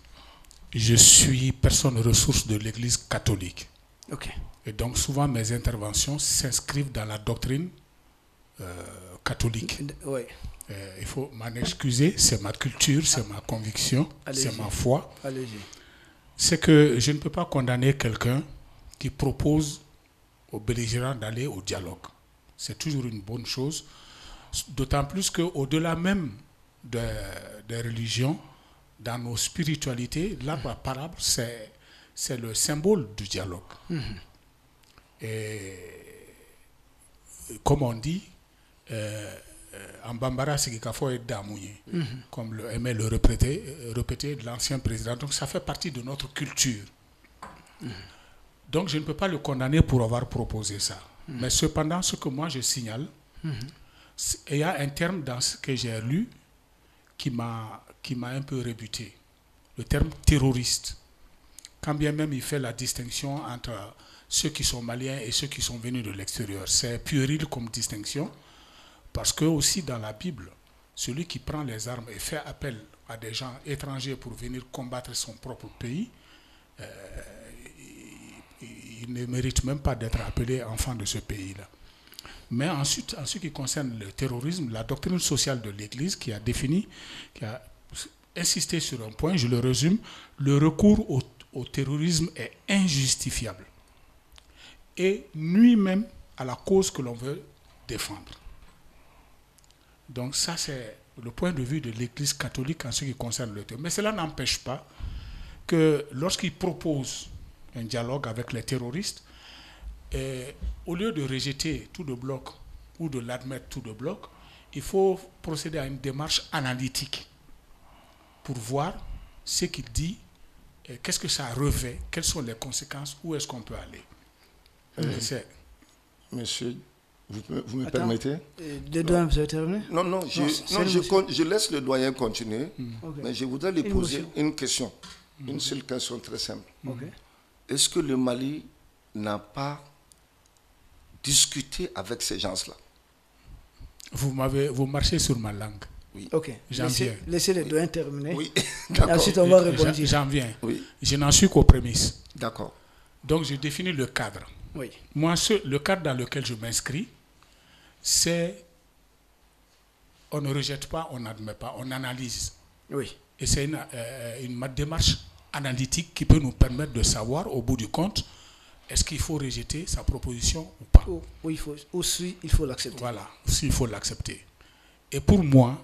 Je suis personne ressource de l'Église catholique. Ok. Et donc souvent mes interventions s'inscrivent dans la doctrine catholique. Oui. Il faut m'en excuser, c'est ma culture, c'est ma conviction, c'est ma foi. Allez-y. C'est que je ne peux pas condamner quelqu'un qui propose aux belligérants d'aller au dialogue. C'est toujours une bonne chose, d'autant plus qu'au-delà même des religions, dans nos spiritualités, l'arbre à parable, c'est le symbole du dialogue. Et comme on dit, en Bambara, c'est qu'il faut être damouillé, comme aimait le répéter l'ancien président. Donc ça fait partie de notre culture. Donc je ne peux pas le condamner pour avoir proposé ça. Mais cependant, ce que moi je signale, il y a un terme dans ce que j'ai lu qui m'a un peu rebuté. Le terme terroriste. Quand bien même il fait la distinction entre ceux qui sont maliens et ceux qui sont venus de l'extérieur. C'est puéril comme distinction, parce que aussi dans la Bible, celui qui prend les armes et fait appel à des gens étrangers pour venir combattre son propre pays, il ne mérite même pas d'être appelé enfant de ce pays-là. Mais ensuite, en ce qui concerne le terrorisme, la doctrine sociale de l'Église qui a insisté sur un point, je le résume, le recours au terrorisme est injustifiable et nuit même à la cause que l'on veut défendre. Donc ça, c'est le point de vue de l'Église catholique en ce qui concerne le terrorisme. Mais cela n'empêche pas que lorsqu'il propose un dialogue avec les terroristes, au lieu de rejeter tout de bloc ou de l'admettre tout de bloc, il faut procéder à une démarche analytique pour voir ce qu'il dit qu'est-ce que ça revêt, quelles sont les conséquences, où est-ce qu'on peut aller. Monsieur, vous me permettez? Le doyen, vous avez terminé? Non, je laisse le doyen continuer, mais je voudrais lui poser une question, une seule question très simple. Est-ce que le Mali n'a pas discuté avec ces gens-là? Vous marchez sur ma langue. Oui. Ok, laissez le doyen terminer. Oui, ensuite on va répondre. J'en viens. Oui. Je n'en suis qu'aux prémices. D'accord. Donc je définis le cadre. Oui. Moi, le cadre dans lequel je m'inscris, c'est on ne rejette pas, on n'admet pas, on analyse. Oui. Et c'est une démarche analytique qui peut nous permettre de savoir, au bout du compte, est-ce qu'il faut rejeter sa proposition ou pas. Ou il faut l'accepter. Voilà, s'il faut l'accepter. Et pour moi,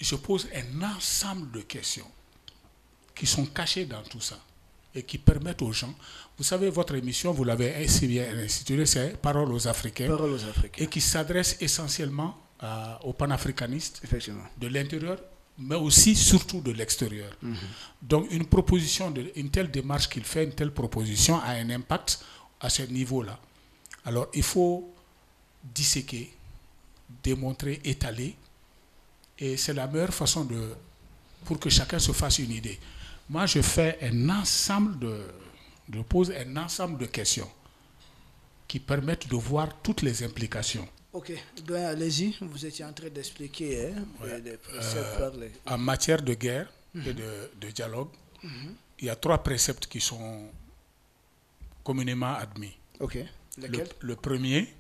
je pose un ensemble de questions qui sont cachées dans tout ça et qui permettent aux gens... Vous savez, votre émission, vous l'avez assez bien instituée, c'est Paroles aux Africains. Paroles aux Africains. Et qui s'adresse essentiellement aux panafricanistes de l'intérieur, mais aussi, surtout de l'extérieur. Donc, une telle démarche qu'il fait, une telle proposition a un impact à ce niveau-là. Alors, il faut disséquer, démontrer, étaler, et c'est la meilleure façon pour que chacun se fasse une idée. Moi, je fais je pose un ensemble de questions qui permettent de voir toutes les implications. Ok, doyen, allez-y, vous étiez en train d'expliquer les préceptes en matière de guerre et de dialogue, il y a 3 préceptes qui sont communément admis. Ok, lesquels? Le premier,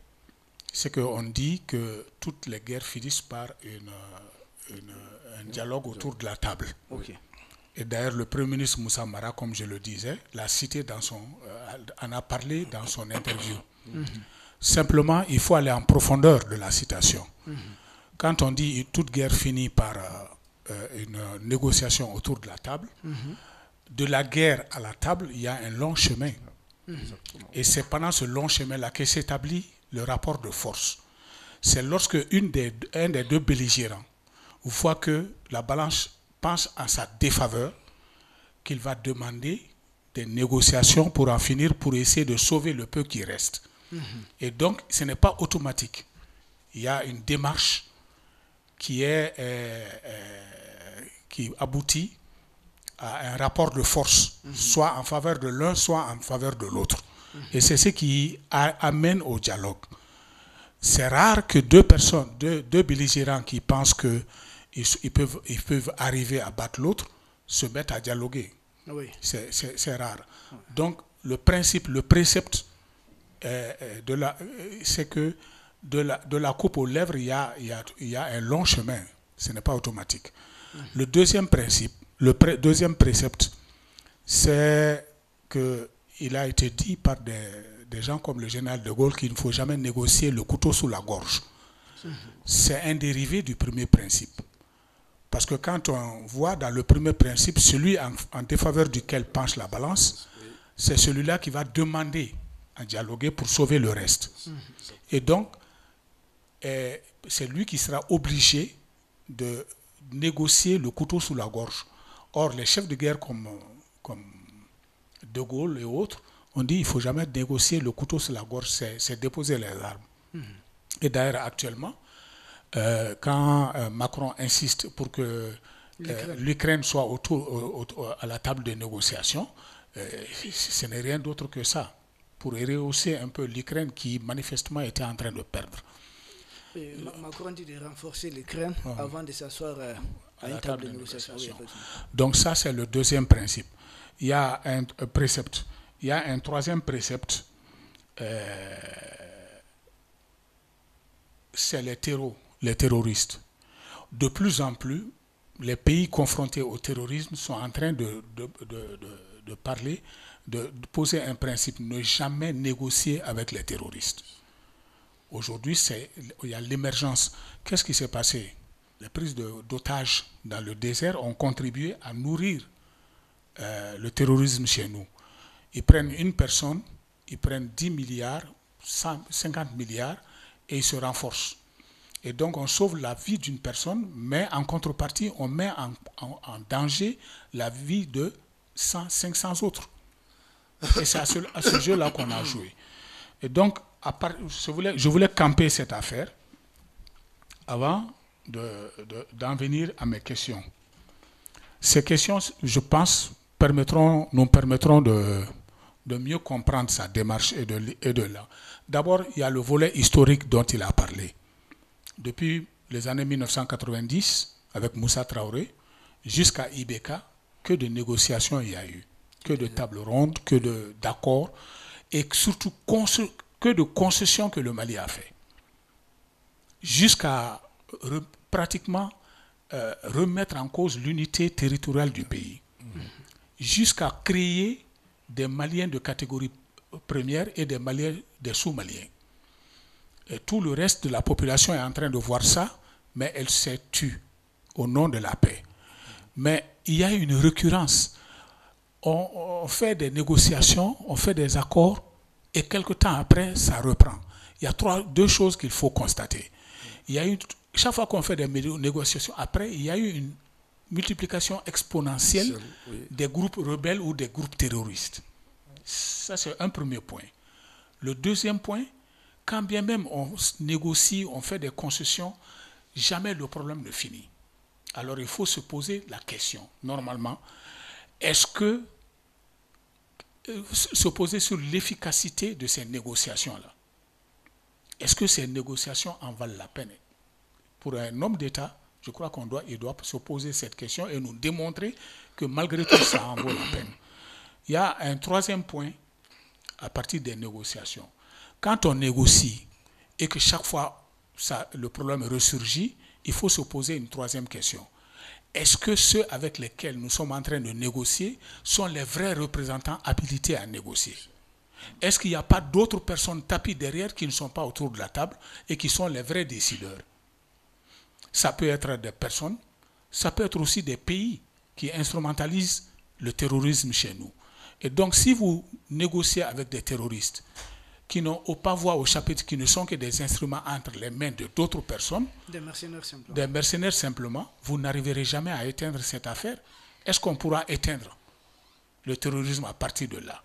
c'est qu'on dit que toutes les guerres finissent par un dialogue autour de la table. Ok. Et d'ailleurs, le Premier ministre Moussa Mara, comme je le disais, l'a cité en a parlé dans son interview. Simplement, il faut aller en profondeur de la citation. Quand on dit toute guerre finit par une négociation autour de la table, de la guerre à la table, il y a un long chemin. Et c'est pendant ce long chemin-là que s'établit le rapport de force. C'est lorsque un des deux belligérants voit que la balance pense en sa défaveur qu'il va demander des négociations pour en finir, pour essayer de sauver le peu qui reste. Et donc, ce n'est pas automatique. Il y a une démarche qui aboutit à un rapport de force, soit en faveur de l'un, soit en faveur de l'autre. Et c'est ce qui amène au dialogue. C'est rare que deux belligérants qui pensent qu'ils peuvent arriver à battre l'autre, se mettent à dialoguer. Oui. C'est rare. Donc, le précepte, c'est que de la coupe aux lèvres, il y a un long chemin. Ce n'est pas automatique. Le deuxième précepte, c'est qu'il a été dit par des gens comme le général de Gaulle qu'il ne faut jamais négocier le couteau sous la gorge. C'est un dérivé du premier principe. Parce que quand on voit dans le premier principe, celui en défaveur duquel penche la balance, c'est celui-là qui va demander à dialoguer pour sauver le reste. Et donc, c'est lui qui sera obligé de négocier le couteau sous la gorge. Or, les chefs de guerre comme De Gaulle et autres ont dit qu'il ne faut jamais négocier le couteau sous la gorge, c'est déposer les armes. Et d'ailleurs, actuellement, quand Macron insiste pour que l'Ukraine soit à la table de négociation, ce n'est rien d'autre que ça, pour rehausser un peu l'Ukraine qui manifestement était en train de perdre. Macron dit de renforcer l'Ukraine avant de s'asseoir à une table de négociation. Donc ça, c'est le deuxième principe. Il y a un précepte. Il y a un troisième précepte, c'est les terroristes. De plus en plus, les pays confrontés au terrorisme sont en train de parler, de poser un principe, ne jamais négocier avec les terroristes. Aujourd'hui, il y a l'émergence. Qu'est-ce qui s'est passé? Les prises d'otages dans le désert ont contribué à nourrir le terrorisme chez nous. Ils prennent une personne, ils prennent 10 milliards, 50 milliards et ils se renforcent. Et donc on sauve la vie d'une personne, mais en contrepartie, on met en danger la vie de 500 autres. Et c'est à ce jeu-là qu'on a joué. Et donc, je voulais camper cette affaire avant d'en venir à mes questions. Ces questions, je pense, nous permettront de mieux comprendre sa démarche et de là. D'abord, il y a le volet historique dont il a parlé. Depuis les années 1990, avec Moussa Traoré, jusqu'à Ibeka, que de négociations il y a eu, que de tables rondes, que d'accords, et surtout que de concessions que le Mali a fait. Jusqu'à pratiquement remettre en cause l'unité territoriale du pays. Jusqu'à créer des Maliens de catégorie première et des Maliens, des sous-Maliens. Et tout le reste de la population est en train de voir ça, mais elle s'est tue au nom de la paix. Mais il y a une récurrence. On fait des négociations, on fait des accords, et quelque temps après, ça reprend. Il y a deux choses qu'il faut constater. Il y a eu, chaque fois qu'on fait des négociations, après, il y a eu une multiplication exponentielle des groupes rebelles ou des groupes terroristes. Ça, c'est un premier point. Le deuxième point, quand bien même on négocie, on fait des concessions, jamais le problème ne finit. Alors il faut se poser la question, normalement, est-ce que se poser sur l'efficacité de ces négociations-là? Est-ce que ces négociations en valent la peine? Pour un homme d'État, je crois qu'il doit se poser cette question et nous démontrer que malgré tout, ça en vaut la peine. Il y a un troisième point à partir des négociations. Quand on négocie et que chaque fois le problème ressurgit, il faut se poser une troisième question. Est-ce que ceux avec lesquels nous sommes en train de négocier sont les vrais représentants habilités à négocier? Est-ce qu'il n'y a pas d'autres personnes tapis derrière qui ne sont pas autour de la table et qui sont les vrais décideurs? Ça peut être des personnes, ça peut être aussi des pays qui instrumentalisent le terrorisme chez nous. Et donc, si vous négociez avec des terroristes qui n'ont pas voix au chapitre, qui ne sont que des instruments entre les mains d'autres personnes, des mercenaires simplement, vous n'arriverez jamais à éteindre cette affaire. Est-ce qu'on pourra éteindre le terrorisme à partir de là?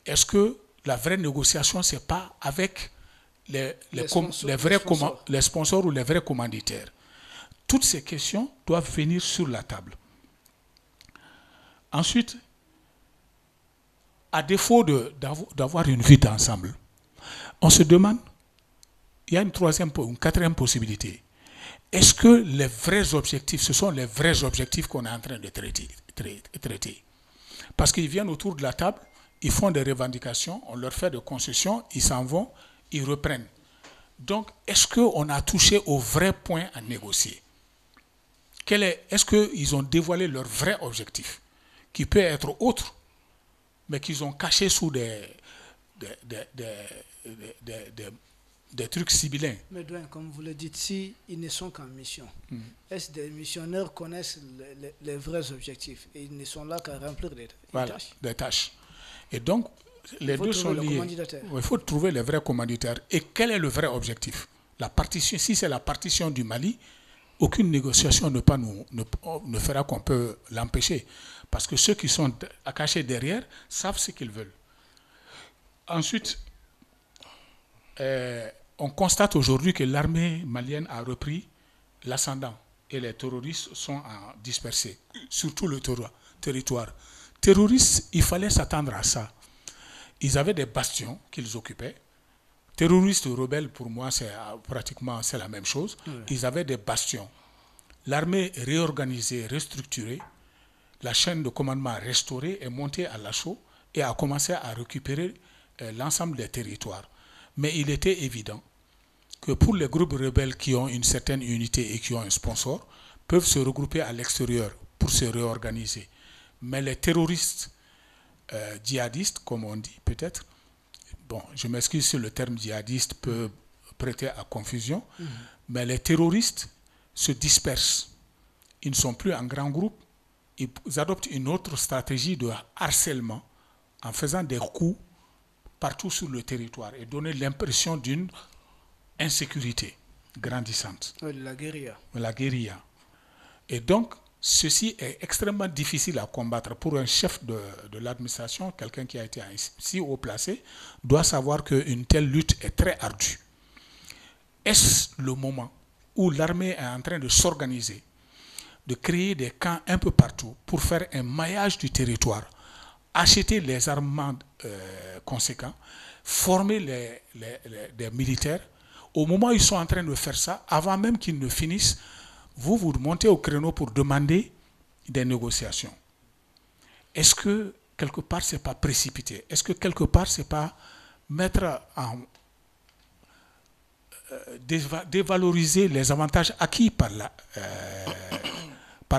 Est-ce que la vraie négociation, ce n'est pas avec les sponsors ou les vrais commanditaires? Toutes ces questions doivent venir sur la table. Ensuite, à défaut d'avoir une vie d'ensemble, on se demande, il y a une quatrième possibilité. Est-ce que les vrais objectifs, ce sont les vrais objectifs qu'on est en train de traiter? Parce qu'ils viennent autour de la table, ils font des revendications, on leur fait des concessions, ils s'en vont, ils reprennent. Donc, est-ce qu'on a touché au vrai point à négocier? Est-ce qu'ils ont dévoilé leur vrai objectif, qui peut être autre, mais qu'ils ont caché sous des trucs sibyllins? Mais comme vous le dites, si ils ne sont qu'en mission, est-ce que des missionnaires connaissent les vrais objectifs et ils ne sont là qu'à remplir des tâches? Et donc, les deux sont liés. Il faut trouver les vrais commanditaires. Et quel est le vrai objectif? Si c'est la partition du Mali, aucune négociation ne fera qu'on peut l'empêcher. Parce que ceux qui sont cachés derrière savent ce qu'ils veulent. Ensuite, on constate aujourd'hui que l'armée malienne a repris l'ascendant et les terroristes sont dispersés sur tout le territoire. Terroristes, il fallait s'attendre à ça. Ils avaient des bastions qu'ils occupaient. Terroristes ou rebelles, pour moi, c'est la même chose. Ils avaient des bastions. L'armée réorganisée, restructurée, la chaîne de commandement restaurée est montée à l'assaut et a commencé à récupérer l'ensemble des territoires. Mais il était évident que pour les groupes rebelles qui ont une certaine unité et qui ont un sponsor, peuvent se regrouper à l'extérieur pour se réorganiser. Mais les terroristes djihadistes, comme on dit peut-être, bon, je m'excuse si le terme djihadiste peut prêter à confusion, mais les terroristes se dispersent. Ils ne sont plus en grand groupe. Ils adoptent une autre stratégie de harcèlement en faisant des coups partout sur le territoire et donner l'impression d'une insécurité grandissante. La guérilla. La guérilla. Et donc, ceci est extrêmement difficile à combattre. Pour un chef de l'administration, quelqu'un qui a été si haut placé, doit savoir qu'une telle lutte est très ardue. Est-ce le moment où l'armée est en train de s'organiser, de créer des camps un peu partout pour faire un maillage du territoire, acheter les armements conséquents, former des militaires? Au moment où ils sont en train de faire ça, avant même qu'ils ne finissent, vous montez au créneau pour demander des négociations. Est-ce que quelque part ce n'est pas précipité? Est-ce que quelque part ce n'est pas mettre en dévaloriser les avantages acquis par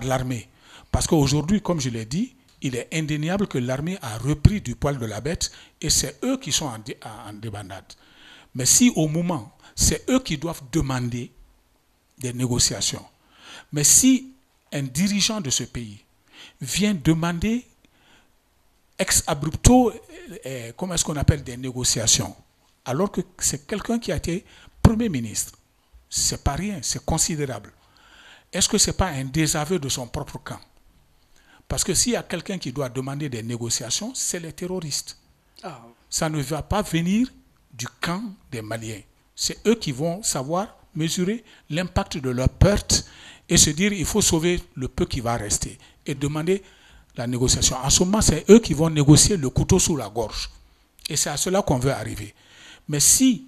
l'armée? Parce qu'aujourd'hui, comme je l'ai dit, il est indéniable que l'armée a repris du poil de la bête et c'est eux qui sont en débandade. Mais si au moment, c'est eux qui doivent demander des négociations, mais si un dirigeant de ce pays vient demander ex abrupto, comment est-ce qu'on appelle, des négociations, alors que c'est quelqu'un qui a été Premier ministre, c'est pas rien, c'est considérable. Est-ce que ce n'est pas un désaveu de son propre camp? Parce que s'il y a quelqu'un qui doit demander des négociations, c'est les terroristes. Ça ne va pas venir du camp des Maliens. C'est eux qui vont savoir mesurer l'impact de leur perte et se dire il faut sauver le peu qui va rester et demander la négociation. En ce moment, c'est eux qui vont négocier le couteau sous la gorge. Et c'est à cela qu'on veut arriver. Mais si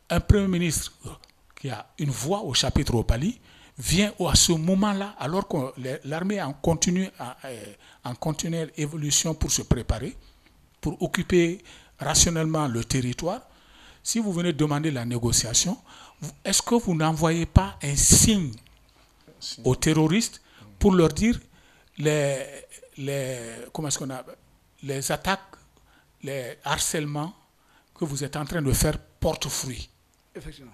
un Premier ministre qui a une voix au chapitre au Mali vient à ce moment-là, alors que l'armée est en continuelle évolution pour se préparer, pour occuper rationnellement le territoire, si vous venez demander la négociation, est-ce que vous n'envoyez pas un signe aux terroristes pour leur dire les attaques, les harcèlements que vous êtes en train de faire portent fruit? Effectivement.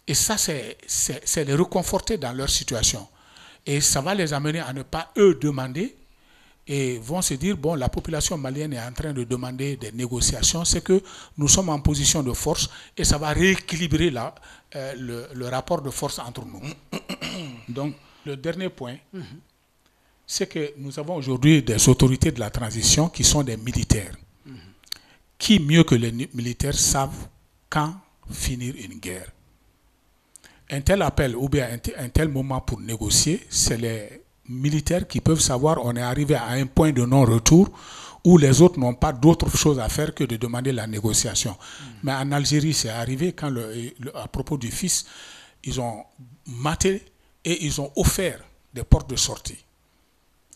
Et ça, c'est les réconforter dans leur situation. Et ça va les amener à ne pas, eux, demander et vont se dire, bon, la population malienne est en train de demander des négociations, c'est que nous sommes en position de force et ça va rééquilibrer le rapport de force entre nous. Donc, le dernier point, c'est que nous avons aujourd'hui des autorités de la transition qui sont des militaires, qui, mieux que les militaires, savent quand finir une guerre. Un tel appel ou bien un tel moment pour négocier, c'est les militaires qui peuvent savoir on est arrivé à un point de non-retour où les autres n'ont pas d'autre chose à faire que de demander la négociation. Mais en Algérie, c'est arrivé quand, à propos du fils, ils ont maté et ils ont offert des portes de sortie.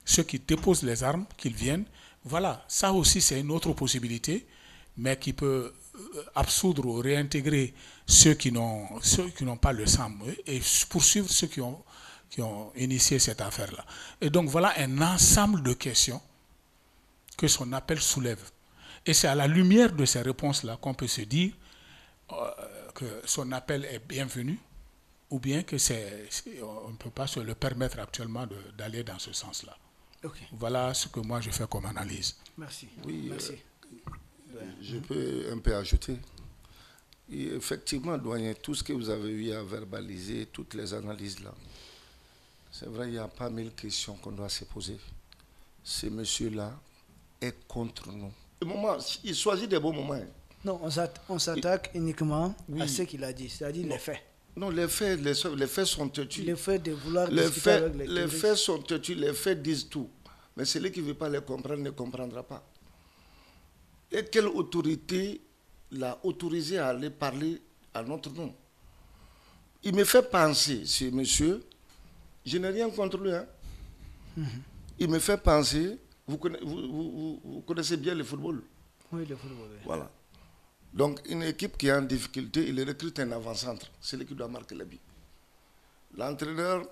Ceux qui déposent les armes, qu'ils viennent, voilà, ça aussi c'est une autre possibilité, mais qui peut absoudre ou réintégrer ceux qui n'ont pas le sang et poursuivre ceux qui ont initié cette affaire-là. Et donc voilà un ensemble de questions que son appel soulève. Et c'est à la lumière de ces réponses-là qu'on peut se dire que son appel est bienvenu ou bien que on ne peut pas se le permettre actuellement d'aller dans ce sens-là. Okay. Voilà ce que moi je fais comme analyse. Merci. Oui, merci. Je peux un peu ajouter. Et effectivement, doyen, tout ce que vous avez eu à verbaliser, toutes les analyses là, c'est vrai, il y a pas mille questions qu'on doit se poser. Ce monsieur-là est contre nous. Le moment, il choisit des bons moments. Non, on s'attaque uniquement à ce qu'il a dit, c'est-à-dire les faits. Non, les faits sont têtus. Les faits de vouloir discuter avec les faits sont têtus, les faits disent tout. Mais celui qui ne veut pas les comprendre ne comprendra pas. Et quelle autorité l'a autorisé à aller parler à notre nom? Il me fait penser, ce monsieur, je n'ai rien contre lui. Hein. Il me fait penser, vous connaissez bien le football. Oui, le football. Oui. Voilà. Donc, une équipe qui est en difficulté, il recrute un avant-centre. C'est lui qui doit marquer le but. L'entraîneur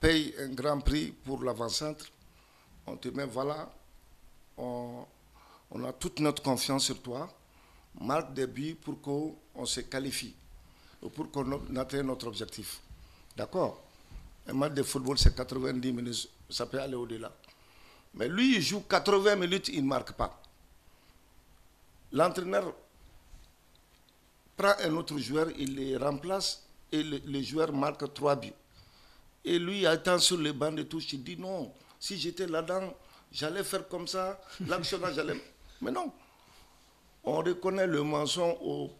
paye un grand prix pour l'avant-centre. On te met, voilà, on a toute notre confiance sur toi. Marque des buts pour qu'on se qualifie, pour qu'on atteigne notre objectif. D'accord? Un match de football, c'est 90 minutes. Ça peut aller au-delà. Mais lui, il joue 80 minutes, il ne marque pas. L'entraîneur prend un autre joueur, il les remplace et le joueur marque 3 buts. Et lui, étant sur les bancs de touche, il dit non, si j'étais là-dedans, j'allais faire comme ça, l'actionnaire, j'allais... Mais non, on reconnaît le mensonge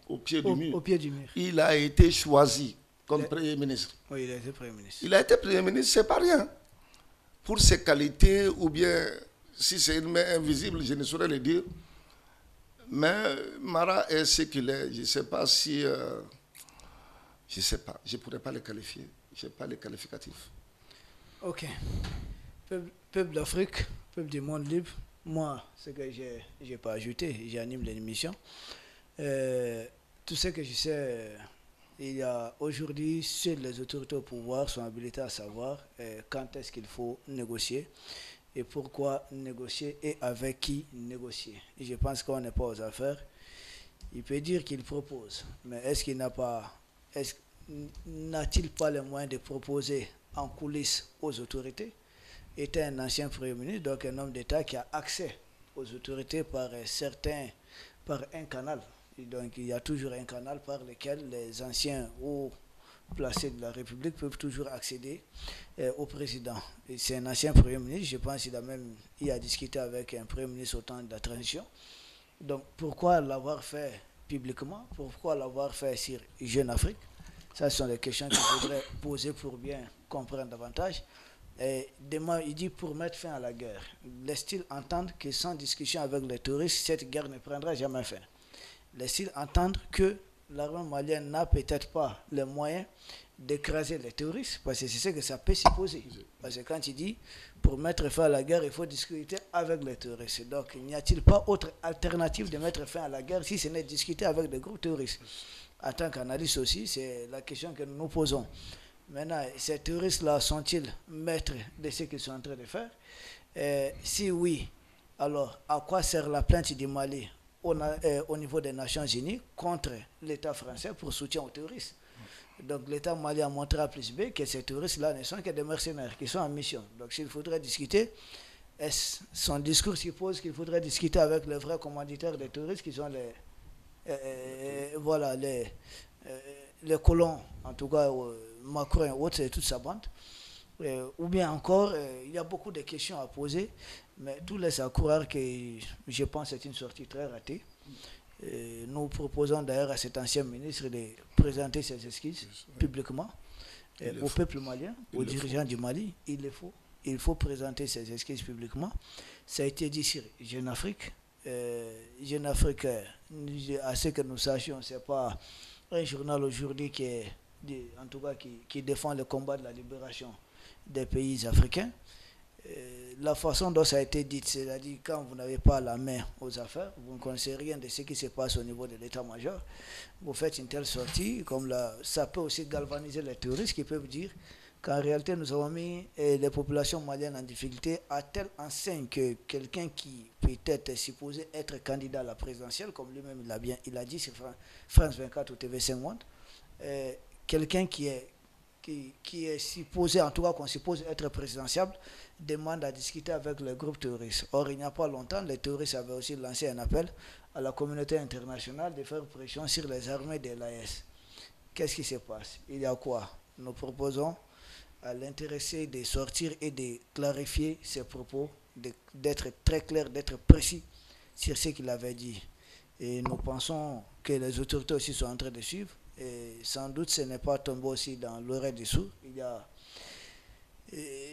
au pied du mur. Au pied du mur. Il a été choisi comme Premier ministre. Oui, il a été Premier ministre. Il a été Premier ministre, c'est pas rien. Pour ses qualités, ou bien si c'est une main invisible, je ne saurais le dire. Mais Mara est ce qu'il est. Je ne sais pas si... je ne sais pas. Je ne pourrais pas le qualifier. Je n'ai pas les qualificatifs. Ok. Peuple d'Afrique, peuple du monde libre, moi, ce que je n'ai pas ajouté, j'anime l'émission. Tout ce que je sais, il y a aujourd'hui, seules les autorités au pouvoir sont habilitées à savoir quand est-ce qu'il faut négocier et pourquoi négocier et avec qui négocier. Et je pense qu'on n'est pas aux affaires. Il peut dire qu'il propose, mais est-ce qu'il n'a-t-il pas les moyens de proposer en coulisses aux autorités? Était un ancien Premier ministre, donc un homme d'État qui a accès aux autorités par un canal. Et donc il y a toujours un canal par lequel les anciens hauts placés de la République peuvent toujours accéder au président. C'est un ancien Premier ministre, je pense qu'il a discuté avec un Premier ministre au temps de la transition. Donc pourquoi l'avoir fait publiquement? Pourquoi l'avoir fait sur Jeune Afrique? Ça, ce sont des questions qu'il faudrait poser pour bien comprendre davantage. Et demain, il dit pour mettre fin à la guerre. Laisse-t-il entendre que sans discussion avec les terroristes, cette guerre ne prendra jamais fin? Laisse-t-il entendre que l'armée malienne n'a peut-être pas les moyens d'écraser les terroristes? Parce que c'est ce que ça peut supposer. Parce que quand il dit pour mettre fin à la guerre, il faut discuter avec les terroristes. Donc, n'y a-t-il pas autre alternative de mettre fin à la guerre si ce n'est discuter avec des groupes terroristes? En tant qu'analyste aussi, c'est la question que nous nous posons. Maintenant, ces terroristes-là sont-ils maîtres de ce qu'ils sont en train de faire? Si oui, alors à quoi sert la plainte du Mali au niveau des Nations Unies contre l'État français pour soutien aux terroristes? Donc l'État malien a montré à plus B que ces terroristes-là ne sont que des mercenaires qui sont en mission. Donc s'il faudrait discuter, son discours suppose qu'il faudrait discuter avec les vrais commanditaires des terroristes qui sont les colons, en tout cas Macron et autres, et toute sa bande. Ou bien encore, il y a beaucoup de questions à poser, mais tout laisse à croire que je pense que c'est une sortie très ratée. Nous proposons d'ailleurs à cet ancien ministre de présenter ses excuses publiquement au peuple malien, aux dirigeants du Mali. Il faut présenter ses excuses publiquement. Ça a été dit sur Jeune Afrique. Jeune Afrique, à ce que nous sachions, ce n'est pas un journal aujourd'hui en tout cas qui défend le combat de la libération des pays africains. La façon dont ça a été dit, c'est-à-dire quand vous n'avez pas la main aux affaires, vous ne connaissez rien de ce qui se passe au niveau de l'état-major, vous faites une telle sortie, ça peut aussi galvaniser les terroristes qui peuvent dire qu'en réalité nous avons mis les populations maliennes en difficulté à telle enseigne que quelqu'un qui peut-être est supposé être candidat à la présidentielle, comme lui-même il a dit sur France 24 ou TV5 Monde, quelqu'un qui est supposé, en tout cas qu'on suppose être présidentiable, demande à discuter avec le groupe terroriste. Or, il n'y a pas longtemps, les terroristes avaient aussi lancé un appel à la communauté internationale de faire pression sur les armées de l'AES. Qu'est-ce qui se passe? Il y a quoi? Nous proposons à l'intéressé de sortir et de clarifier ses propos, d'être très clair, d'être précis sur ce qu'il avait dit. Et nous pensons que les autorités aussi sont en train de suivre. Et sans doute ce n'est pas tombé aussi dans l'oreille des sourds. Il y a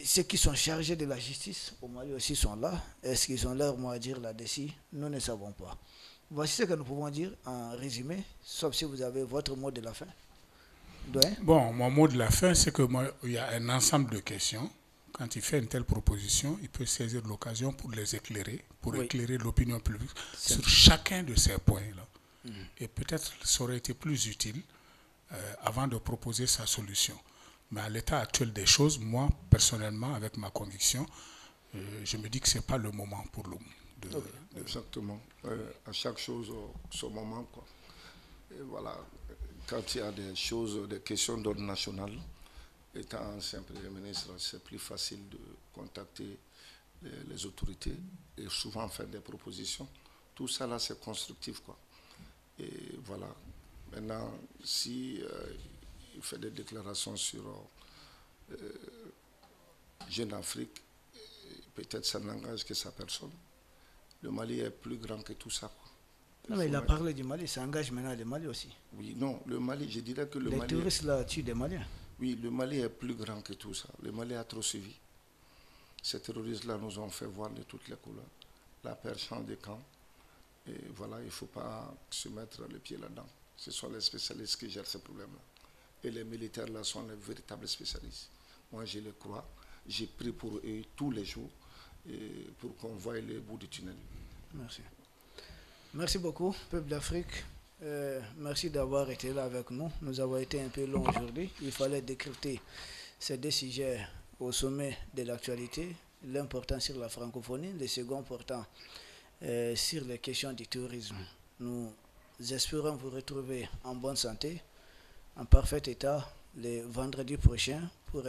ceux qui sont chargés de la justice au Mali aussi sont là. Est-ce qu'ils ont leur mot à dire là-dessus? Nous ne savons pas. Voici ce que nous pouvons dire en résumé, sauf si vous avez votre mot de la fin. Bon, mon mot de la fin, c'est que il y a un ensemble de questions. Quand il fait une telle proposition, il peut saisir l'occasion pour les éclairer, pour éclairer l'opinion publique sur chacun de ces points-là. Et peut-être ça aurait été plus utile avant de proposer sa solution. Mais à l'état actuel des choses, moi, personnellement, avec ma conviction, je me dis que ce n'est pas le moment pour l'homme. Exactement. À chaque chose, son moment, quoi. Et voilà, quand il y a des choses, des questions d'ordre national, étant ancien Premier ministre, c'est plus facile de contacter les autorités et souvent faire des propositions. Tout ça, là, c'est constructif, quoi. Et voilà. Maintenant, si il fait des déclarations sur Jeune Afrique, peut-être ça n'engage que sa personne. Le Mali est plus grand que tout ça. Non, mais il a parlé du Mali, ça engage maintenant le Mali aussi. Oui, non, le Mali, je dirais que le Mali... Les touristes là tuent des Maliens. Oui, le Mali est plus grand que tout ça. Le Mali a trop suivi. Ces terroristes-là nous ont fait voir de toutes les couleurs. La peur change de camp. Et voilà, il ne faut pas se mettre le pied là-dedans. Ce sont les spécialistes qui gèrent ce problème-là. Et les militaires là sont les véritables spécialistes. Moi, je le crois. J'ai pris pour eux tous les jours pour qu'on voie le bout du tunnel. Merci. Merci beaucoup, peuple d'Afrique. Merci d'avoir été là avec nous. Nous avons été un peu longs aujourd'hui. Il fallait décrypter ces deux sujets au sommet de l'actualité. L'important sur la francophonie, le second portant sur les questions du tourisme. Nous espérons vous retrouver en bonne santé, en parfait état, le vendredi prochain pour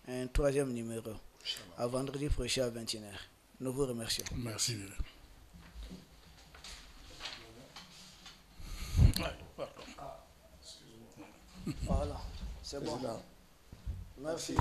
un troisième numéro. À vendredi prochain à 21h. Nous vous remercions. Merci. Voilà, c'est bon. Merci.